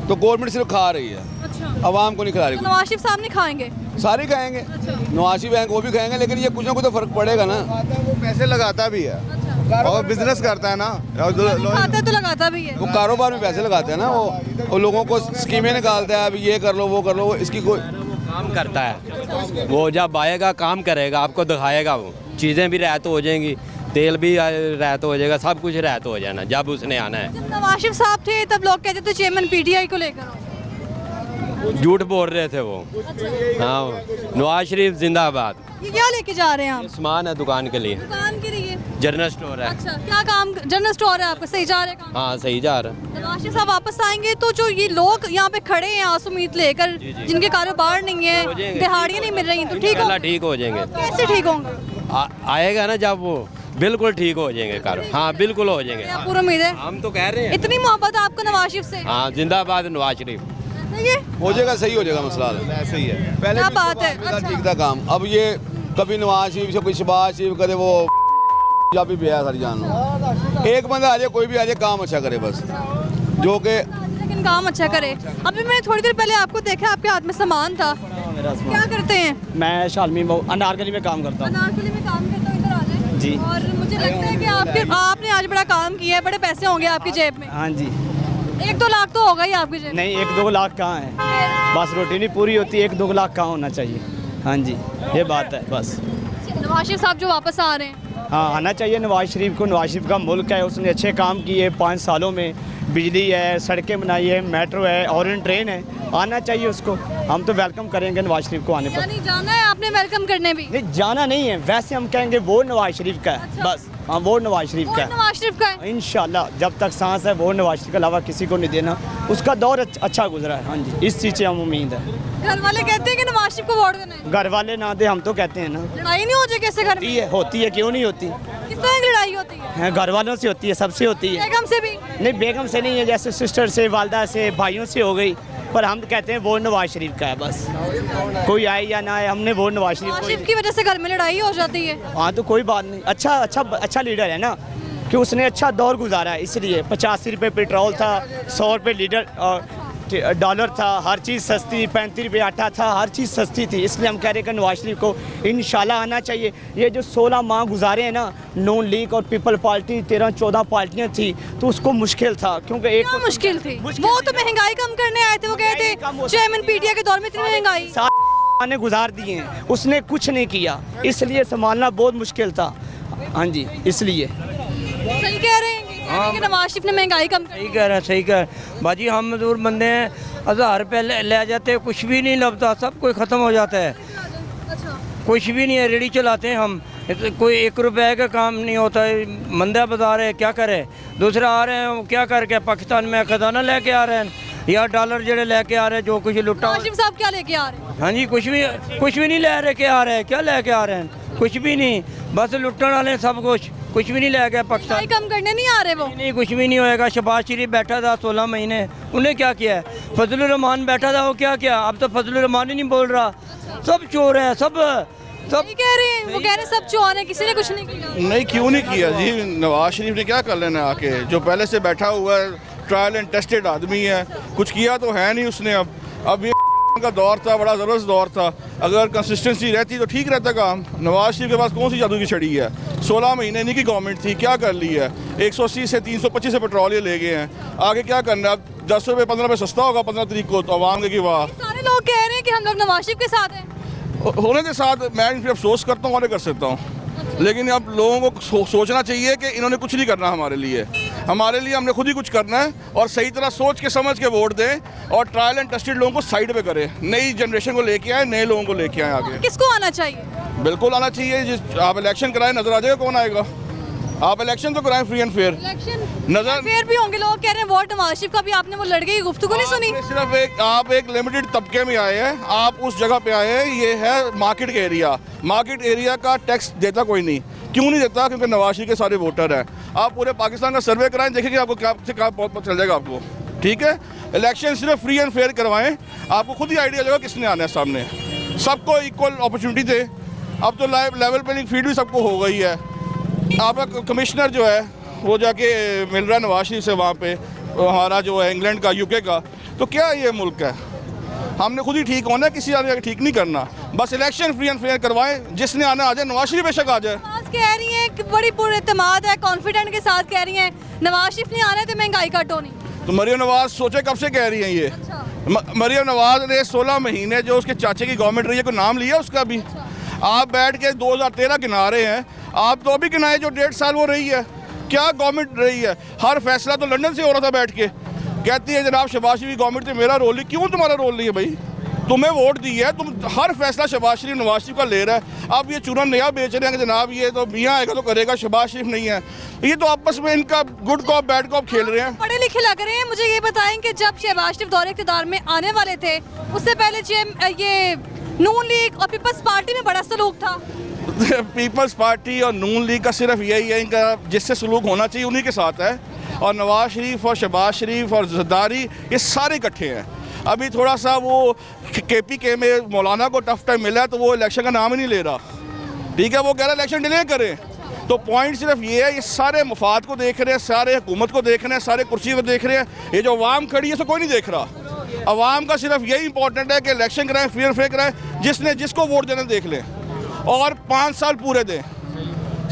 तो गवर्नमेंट सिर्फ खा रही है, अच्छा, आवाम को नहीं खिला रही। तो नवाज शरीफ साहब नहीं खाएंगे? सारे खाएंगे, नवाज शरीफ आएंगे वो भी खाएंगे, लेकिन ये कुछ ना कुछ तो फर्क पड़ेगा ना। वो पैसे लगाता भी है और बिजनेस करता है ना, खाता है तो लगाता भी है। वो कारोबार में पैसे लगाते हैं ना, वो लोगों को स्कीमें निकालता है, अब ये कर लो वो कर लो, इसकी कोई काम करता है। वो जब आएगा काम करेगा, आपको दिखाएगा, वो चीज़ें भी रहत हो जाएंगी, तेल भी रहत हो जाएगा, सब कुछ रहत हो जाना जब उसने आना है। जब नवाज शरीफ साहब थे तब लोग कहते थे चेयरमैन पीटीआई को लेकर हो। झूठ बोल रहे थे वो। हाँ, नवाज शरीफ जिंदाबाद। ये क्या लेके जा रहे हैं आप? सामान है दुकान के लिए, दुकान के लिए। जनरल स्टोर है। अच्छा, क्या काम? जनरल स्टोर है आपका, सही जा रहा है काम? हाँ सही जा रहा है। नवाज शरीफ साहब वापस आएंगे तो जो ये लोग यहाँ पे खड़े हैं आस उम्मीद लेकर, जिनके कारोबार नहीं है, दिहाड़ियाँ नहीं मिल रही, तो ठीक हो? ठीक हो जाएंगे। कैसे ठीक होंगे? आएगा ना जब वो, बिल्कुल ठीक हो जाएंगे कार। हाँ बिल्कुल हो जाएंगे। पूरी उम्मीद है। हम तो कह रहे हैं। इतनी मोहब्बत आपको नवाज शरीफ से? हाँ जिंदाबाद नवाज शरीफ। हो जाएगा, सही हो जाएगा, मसला ऐसे ही है। पहले क्या बात है? ठीक था काम, अब ये कभी नवाज शरीफ से कोई शहबाज शरीफ करे, वो जब भी बेया सारी जान लो, एक बंदा आ जाए, कोई भी आ जाए, काम अच्छा करे बस, जो कि लेकिन काम अच्छा करे। अभी मैंने थोड़ी देर पहले आपको देखा, आपके हाथ में सामान था, क्या करते हैं? मैं शालमी अनारकली में काम करता हूँ। अनारकली में काम करता हूँ, इधर आ जाए जी। और मुझे लगता है कि आपने आज बड़ा काम किया है, बड़े पैसे होंगे आपकी जेब में। हाँ जी। 1-2 लाख तो होगा ही आपकी जेब में। नहीं, 1-2 लाख कहाँ है, बस रोटी नहीं पूरी होती, 1-2 लाख कहाँ होना चाहिए। हाँ जी, ये बात है बस। नवाज शरीफ साहब जो वापस आ रहे हैं, हाँ आना चाहिए नवाज शरीफ को। नवाज शरीफ का मुल्क है, उसने अच्छे काम किए 5 सालों में, बिजली है, सड़कें बनाई है, मेट्रो है, ऑरेंज ट्रेन है, आना चाहिए उसको। हम तो वेलकम करेंगे नवाज शरीफ को आने पर। यानी जाना है आपने वेलकम करने भी? नहीं, जाना नहीं है, वैसे हम कहेंगे वो नवाज शरीफ का है। अच्छा। बस हाँ, वो नवाज शरीफ का है। नवाज शरीफ का है इंशाल्लाह, जब तक सांस है वो नवाज शरीफ के अलावा किसी को नहीं देना। उसका दौर अच्छा गुजरा है। हाँ जी, इस चीज़ से हम उम्मीद है। घर वाले कहते हैं कि नवाज शरीफ को वोट देना है। घर वाले ना दे, हम तो कहते हैं ना। लड़ाई नहीं हो जाए कैसे घर में? होती है, क्यों नहीं होती? किस तरह की लड़ाई होती है? घर वालों से होती है, सबसे होती है। बेगम से भी? नहीं, बेगम से नहीं है, जैसे सिस्टर से, वालदा से, भाइयों से हो गई, पर हम कहते हैं वो नवाज शरीफ का है बस। कोई आए या ना आए, हमने वो नवाज शरीफ की वजह से घर में लड़ाई हो जाती है। हाँ तो कोई बात नहीं, अच्छा लीडर है ना, कि उसने अच्छा दौर गुजारा है, इसलिए 85 रुपये पेट्रोल था, 100 रुपये लीटर डॉलर था, हर चीज़ सस्ती, 35 रुपये आटा था, हर चीज़ सस्ती थी। इसलिए हम कह रहे हैं कि नवाज शरीफ को इंशाल्लाह आना चाहिए। ये जो 16 माह गुजारे हैं ना, नून लीग और पीपल पार्टी 13-14 पार्टियां थी, तो उसको मुश्किल था, क्योंकि एक मुश्किल थी। वो तो महंगाई कम करने आए थे, वो कहते चेयरमैन पीटीआई के दौर में इतनी महंगाई ने गुजार दिए हैं, उसने कुछ नहीं किया, इसलिए संभालना बहुत मुश्किल था। हाँ जी, इसलिए सही कह रहे हैं कि नवाज शरीफ ने महंगाई कम कर। सही कह रहे हैं, सही कह रहे हैं। बाजी हम मजदूर बंदे हैं, 1000 रुपये ले जाते हैं, कुछ भी नहीं लगता, सब कुछ ख़त्म हो जाता है। कुछ भी नहीं है, रेडी चलाते हैं हम, कोई 1 रुपये का काम नहीं होता है। मंदा बाजार है, क्या करें? दूसरा आ रहे हैं, क्या करके पाकिस्तान में खजाना लेके आ रहे हैं, या डॉलर जड़े लेके आ रहे हैं, जो कुछ लुटा। नवाज शरीफ साहब क्या लेके आ रहे हैं? हाँ जी, कुछ भी नहीं ले रहे के आ रहे हैं। क्या लेके आ रहे हैं? कुछ भी नहीं, बस लुटने वाले सब कुछ भी नहीं ले गए पाकिस्तान। कम करने नहीं आ रहे वो? नहीं, कुछ भी नहीं होएगा। शहबाज शरीफ बैठा था 16 महीने, उन्हें क्या किया है? फजलुर रहमान बैठा था, वो क्या किया? अब तो फजलुर रहमान ही नहीं बोल रहा, सब चोर हैं, सब कह रहे हैं, वो कह रहे हैं सब चोर हैं, किसी ने कुछ नहीं किया। नहीं, क्यों नहीं किया जी? नवाज शरीफ ने क्या कर लेना आके, जो पहले से बैठा हुआ है, ट्रायल एंड टेस्टेड आदमी है, कुछ किया तो है नहीं उसने। अब ये का दौर था, बड़ा ज़बरदस्त दौर था, अगर कंसिस्टेंसी रहती तो ठीक रहता काम। नवाज शरीफ के पास कौन सी जादू की छड़ी है? 16 महीने इन्हीं की गवर्नमेंट थी, क्या कर ली है? 180 से 325 से पेट्रोल ये ले गए हैं, आगे क्या करना है? 10 रुपये 15 रुपये सस्ता होगा 15 तारीख को, तो आवाम के वाह। सारे लोग कह रहे हैं कि हम लोग नवाज शरीफ के साथ हैं। होने के साथ मैं इन पर अफसोस करता हूँ और कर सकता हूँ, लेकिन अब लोगों को सोचना चाहिए कि इन्होंने कुछ नहीं करना हमारे लिए हमने खुद ही कुछ करना है, और सही तरह सोच के समझ के वोट दें, और ट्रायल एंड टेस्टेड लोगों को साइड पे करें, नई जनरेशन को लेके आए, नए लोगों को लेके आए आगे। किसको आना चाहिए? बिल्कुल आना चाहिए। आप इलेक्शन कराएं, नजर आ जाएगा कौन आएगा। आप इलेक्शन तो कराएं फ्री एंड फेयर। नजर फेयर भी होंगे, लोग कह रहे हैं वोट नवाज शरीफ का भी। आपने वो लड़के की गुफ्तगू नहीं सुनी? सिर्फ आप एक लिमिटेड तबके में आए हैं, आप उस जगह पे आए हैं, ये है मार्केट एरिया का टैक्स देता कोई नहीं। क्यों नहीं देता? क्योंकि नवाज शरीफ के सारे वोटर हैं। आप पूरे पाकिस्तान का सर्वे कराएं, देखेंगे आपको क्या पता चल जाएगा आपको। ठीक है, इलेक्शन सिर्फ फ्री एंड फेयर करवाएं, आपको खुद ही आइडिया लगेगा किसने आना है सामने। सबको इक्वल अपॉर्चुनिटी दे। अब तो लेवल प्लेइंग फील्ड भी सबको हो गई है। आपका कमिश्नर जो है वो जाके मिल रहा है नवाज शरीफ से वहाँ पे, हमारा जो है इंग्लैंड का, यूके का। तो क्या ये मुल्क है? हमने खुद ही ठीक होना है, किसी आदमी ठीक नहीं करना। बस इलेक्शन फ्री एंड फेयर करवाएं, जिसने आना आ जाए, नवाज शरीफ बेशक आ जाए। नवाज कह रही हैं कि बड़ी पुरएतमाद है, कॉन्फिडेंट के साथ कह रही हैं नवाज शरीफ नहीं आना है तो महंगाई काटो नहीं। तो मरियम नवाज सोचे कब से कह रही हैं ये? मरियम नवाज ने 16 महीने जो उसके चाचे की गवर्नमेंट रही है, कोई नाम लिया उसका भी? आप बैठ के 2013 गिना रहे हैं, आप तो अभी गिनाए जो 1.5 साल वो रही है। क्या गवर्नमेंट रही है? हर फैसला तो लंदन से हो रहा था बैठ के। कहती है जनाब शहबाज शरीफ की गवर्नमेंट थी, मेरा रोल नहीं। क्यों तुम्हारा रोल नहीं है भाई? तुम्हें वोट दी है, तुम हर फैसला शहबाज शरीफ नवाज शरीफ का ले रहा है। अब ये चूना नया बेच रहे हैं कि जनाब ये तो मियाँ आएगा तो करेगा, शहबाज शरीफ नहीं है। ये तो आपस में इनका गुड कॉप बैड कॉप खेल रहे हैं। पढ़े लिखे लग रहे हैं। मुझे ये बताएं कि जब शहबाज शरीफ दौरे इक़्तिदार में आने वाले थे, उससे पहले ये नून लीग और पीपल्स पार्टी में बड़ा सलूक था। पीपल्स पार्टी और नून लीग का सिर्फ यही है, इनका जिससे सलूक होना चाहिए उन्हीं के साथ है। और नवाज शरीफ और शहबाज शरीफ और जरदारी ये सारे इकट्ठे हैं। अभी थोड़ा सा वो KPK में मौलाना को टफ टाइम मिला है तो वो इलेक्शन का नाम ही नहीं ले रहा। ठीक है, वो कह रहा है इलेक्शन डिले करें। तो पॉइंट सिर्फ ये है, ये सारे मफाद को देख रहे हैं, सारे हुकूमत को देख रहे हैं, सारे कुर्सी को देख रहे हैं। ये जो अवाम खड़ी है इसको कोई नहीं देख रहा। अवाम का सिर्फ यही इंपॉर्टेंट है कि इलेक्शन कराएं, फ्री एंड फेयर कराएं, जिसने जिसको वोट देना देख लें और 5 साल पूरे दें।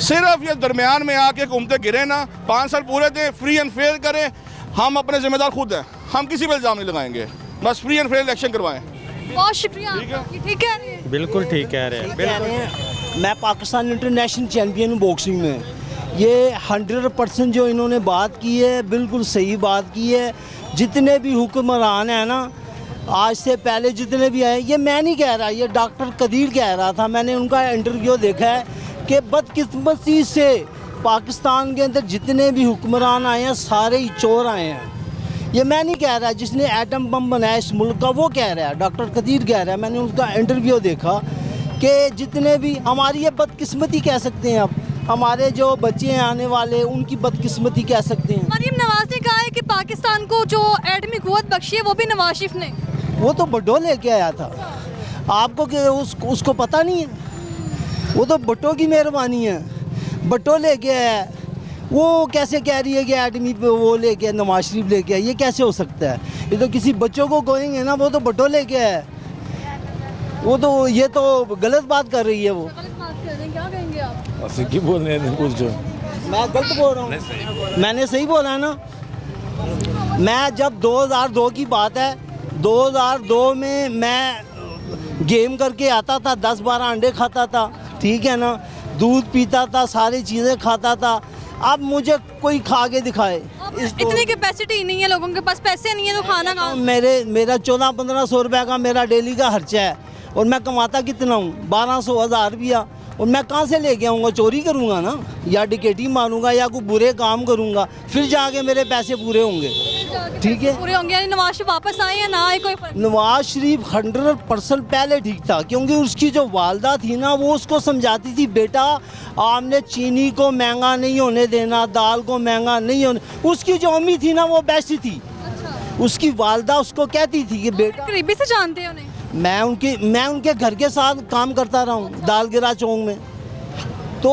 सिर्फ ये दरमियान में आके घूमते गिरे ना, 5 साल पूरे दें, फ्री एंड फेयर करें। हम अपने जिम्मेदार खुद हैं, हम किसी पर इल्ज़ाम नहीं लगाएंगे, बस फ्री एंड फेयर इलेक्शन करवाएं। बहुत शुक्रिया। ठीक है, बिल्कुल ठीक कह रहे हैं। मैं पाकिस्तान इंटरनेशनल चैम्पियन हूँ बॉक्सिंग में। ये 100% जो इन्होंने बात की है बिल्कुल सही बात की है। जितने भी हुक्मरान हैं ना, आज से पहले जितने भी आए, ये मैं नहीं कह रहा, ये डॉक्टर कदीर कह रहा था। मैंने उनका इंटरव्यू देखा है कि बदकिस्मती से पाकिस्तान के अंदर जितने भी हुक्मरान आए हैं सारे ही चोर आए हैं। ये मैं नहीं कह रहा, जिसने एटम बम बनाया इस मुल्क का वो कह रहा है, डॉक्टर कदीर कह रहा है। मैंने उनका इंटरव्यू देखा कि जितने भी हमारी ये बदकिस्मती कह सकते हैं, अब हमारे जो बच्चे हैं आने वाले उनकी बदकिस्मती कह सकते हैं। मरियम नवाज ने कहा है कि पाकिस्तान को जो एटमी कुव्वत बख्शी है वो भी नवाज शरीफ ने। वो तो भुट्टो लेके आया था, आपको उसको पता नहीं है? वो तो भुट्टो की मेहरबानी है, भुट्टो लेके आया। वो कैसे कह रही है कि एटमी पे वो लेके नवाज शरीफ लेके आया? ये कैसे हो सकता है? ये तो किसी बच्चों को कहेंगे ना, वो तो भुट्टो लेके आया। वो तो ये तो गलत बात कर रही है। वो क्या कहेंगे आप? की बोल रहे हैं कुछ जो मैं गलत बोल रहा हूँ? मैंने सही बोला है ना। मैं जब 2002 की बात है, 2002 में मैं गेम करके आता था, 10-12 अंडे खाता था, ठीक है ना, दूध पीता था, सारी चीज़ें खाता था। अब मुझे कोई खा के दिखाए। इतनी कैपेसिटी नहीं है लोगों के पास, पैसे नहीं है तो खाना कहाँ? मेरा 1400-1500 रुपये का मेरा डेली का खर्चा है और मैं कमाता कितना हूँ? 1200-1000 रुपया। और मैं कहाँ से लेके आऊँगा? चोरी करूँगा ना, या डिकेटी मारूंगा, या कोई बुरे काम करूँगा, फिर जाके मेरे पैसे पूरे होंगे। ठीक है, पूरे होंगे। यानी नवाज शरीफ वापस आए या ना आए कोई फर्क? नवाज शरीफ 100% पहले ठीक था, क्योंकि उसकी जो वालदा थी ना, वो उसको समझाती थी, बेटा आपने चीनी को महंगा नहीं होने देना, दाल को महंगा नहीं होने। उसकी जो अम्मी थी ना वो बेस्ट थी। उसकी वालदा उसको कहती थी कि बेटा, करीबी से जानते हैं उन्हें? मैं उनके घर के साथ काम करता रहा हूँ दालगिरा चौक में। तो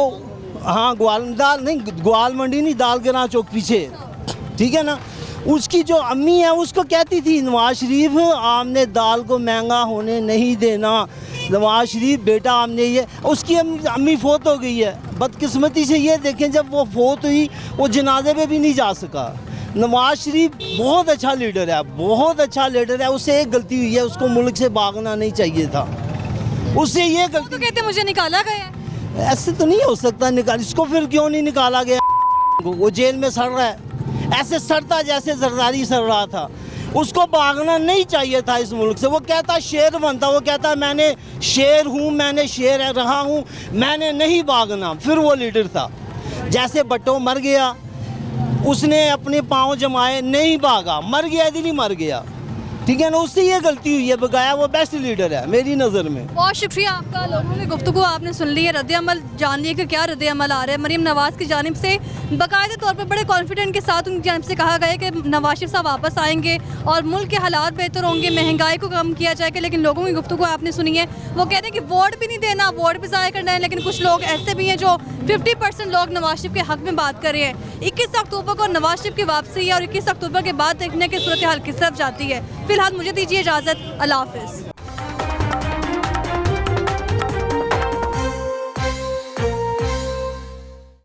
हाँ, ग्वाल मंडी नहीं, दालगिरा चौक पीछे, ठीक है ना। उसकी जो अम्मी है उसको कहती थी, नवाज शरीफ आपने दाल को महंगा होने नहीं देना, नवाज शरीफ बेटा आपने ये। उसकी अम्मी फोत हो गई है। बदकिस्मती से ये देखें, जब वो फोत हुई वो जनाजे पे भी नहीं जा सका। नवाज शरीफ बहुत अच्छा लीडर है, बहुत अच्छा लीडर है। उससे एक गलती हुई है, उसको मुल्क से भागना नहीं चाहिए था। उससे ये गलती, तो कहते मुझे निकाला गया। ऐसे तो नहीं हो सकता निकाल, इसको फिर क्यों नहीं निकाला गया? वो जेल में सड़ रहा है, ऐसे सड़ता जैसे जरदारी सड़ रहा था। उसको भागना नहीं चाहिए था इस मुल्क से। वो कहता शेर बनता, वो कहता मैंने शेर हूँ, मैंने शेर रहा हूँ, मैंने नहीं भागना। फिर वो लीडर था। जैसे भुट्टो मर गया, उसने अपने पाँव जमाए, नहीं भागा, मर गया, दिल ही मर गया, ठीक है ना। उससे ये गलती हुई है, बकाया वो बेस्ट लीडर है मेरी नज़र में। बहुत शुक्रिया आपका। लोगों की गुफ्तगू आपने सुन ली है, रद्द-ए-अमल जान लिया कि क्या रद्द-ए-अमल आ रहा है। मरीम नवाज़ की जानिब से बाकायदा तौर पर बड़े कॉन्फिडेंट के साथ उनकी जानिब से कहा गया है कि नवाज शरीफ साहब वापस आएंगे और मुल्क के हालात बेहतर होंगे, महंगाई को कम किया जाएगा। लेकिन लोगों की गुफ्तगू आपने सुनी है, वो कहते हैं कि वोट भी नहीं देना, वोट भी ज़ाया करना है। लेकिन कुछ लोग ऐसे भी हैं जो 50% लोग नवाज शरीफ के हक़ में बात कर रहे हैं। 21 अक्टूबर को नवाज शरीफ की वापसी है और 21 अक्टूबर के बाद देखने की सूरत हाल किस तरफ जाती है। फिलहाल मुझे दीजिए इजाज़त, अल्लाह हाफ़िज़।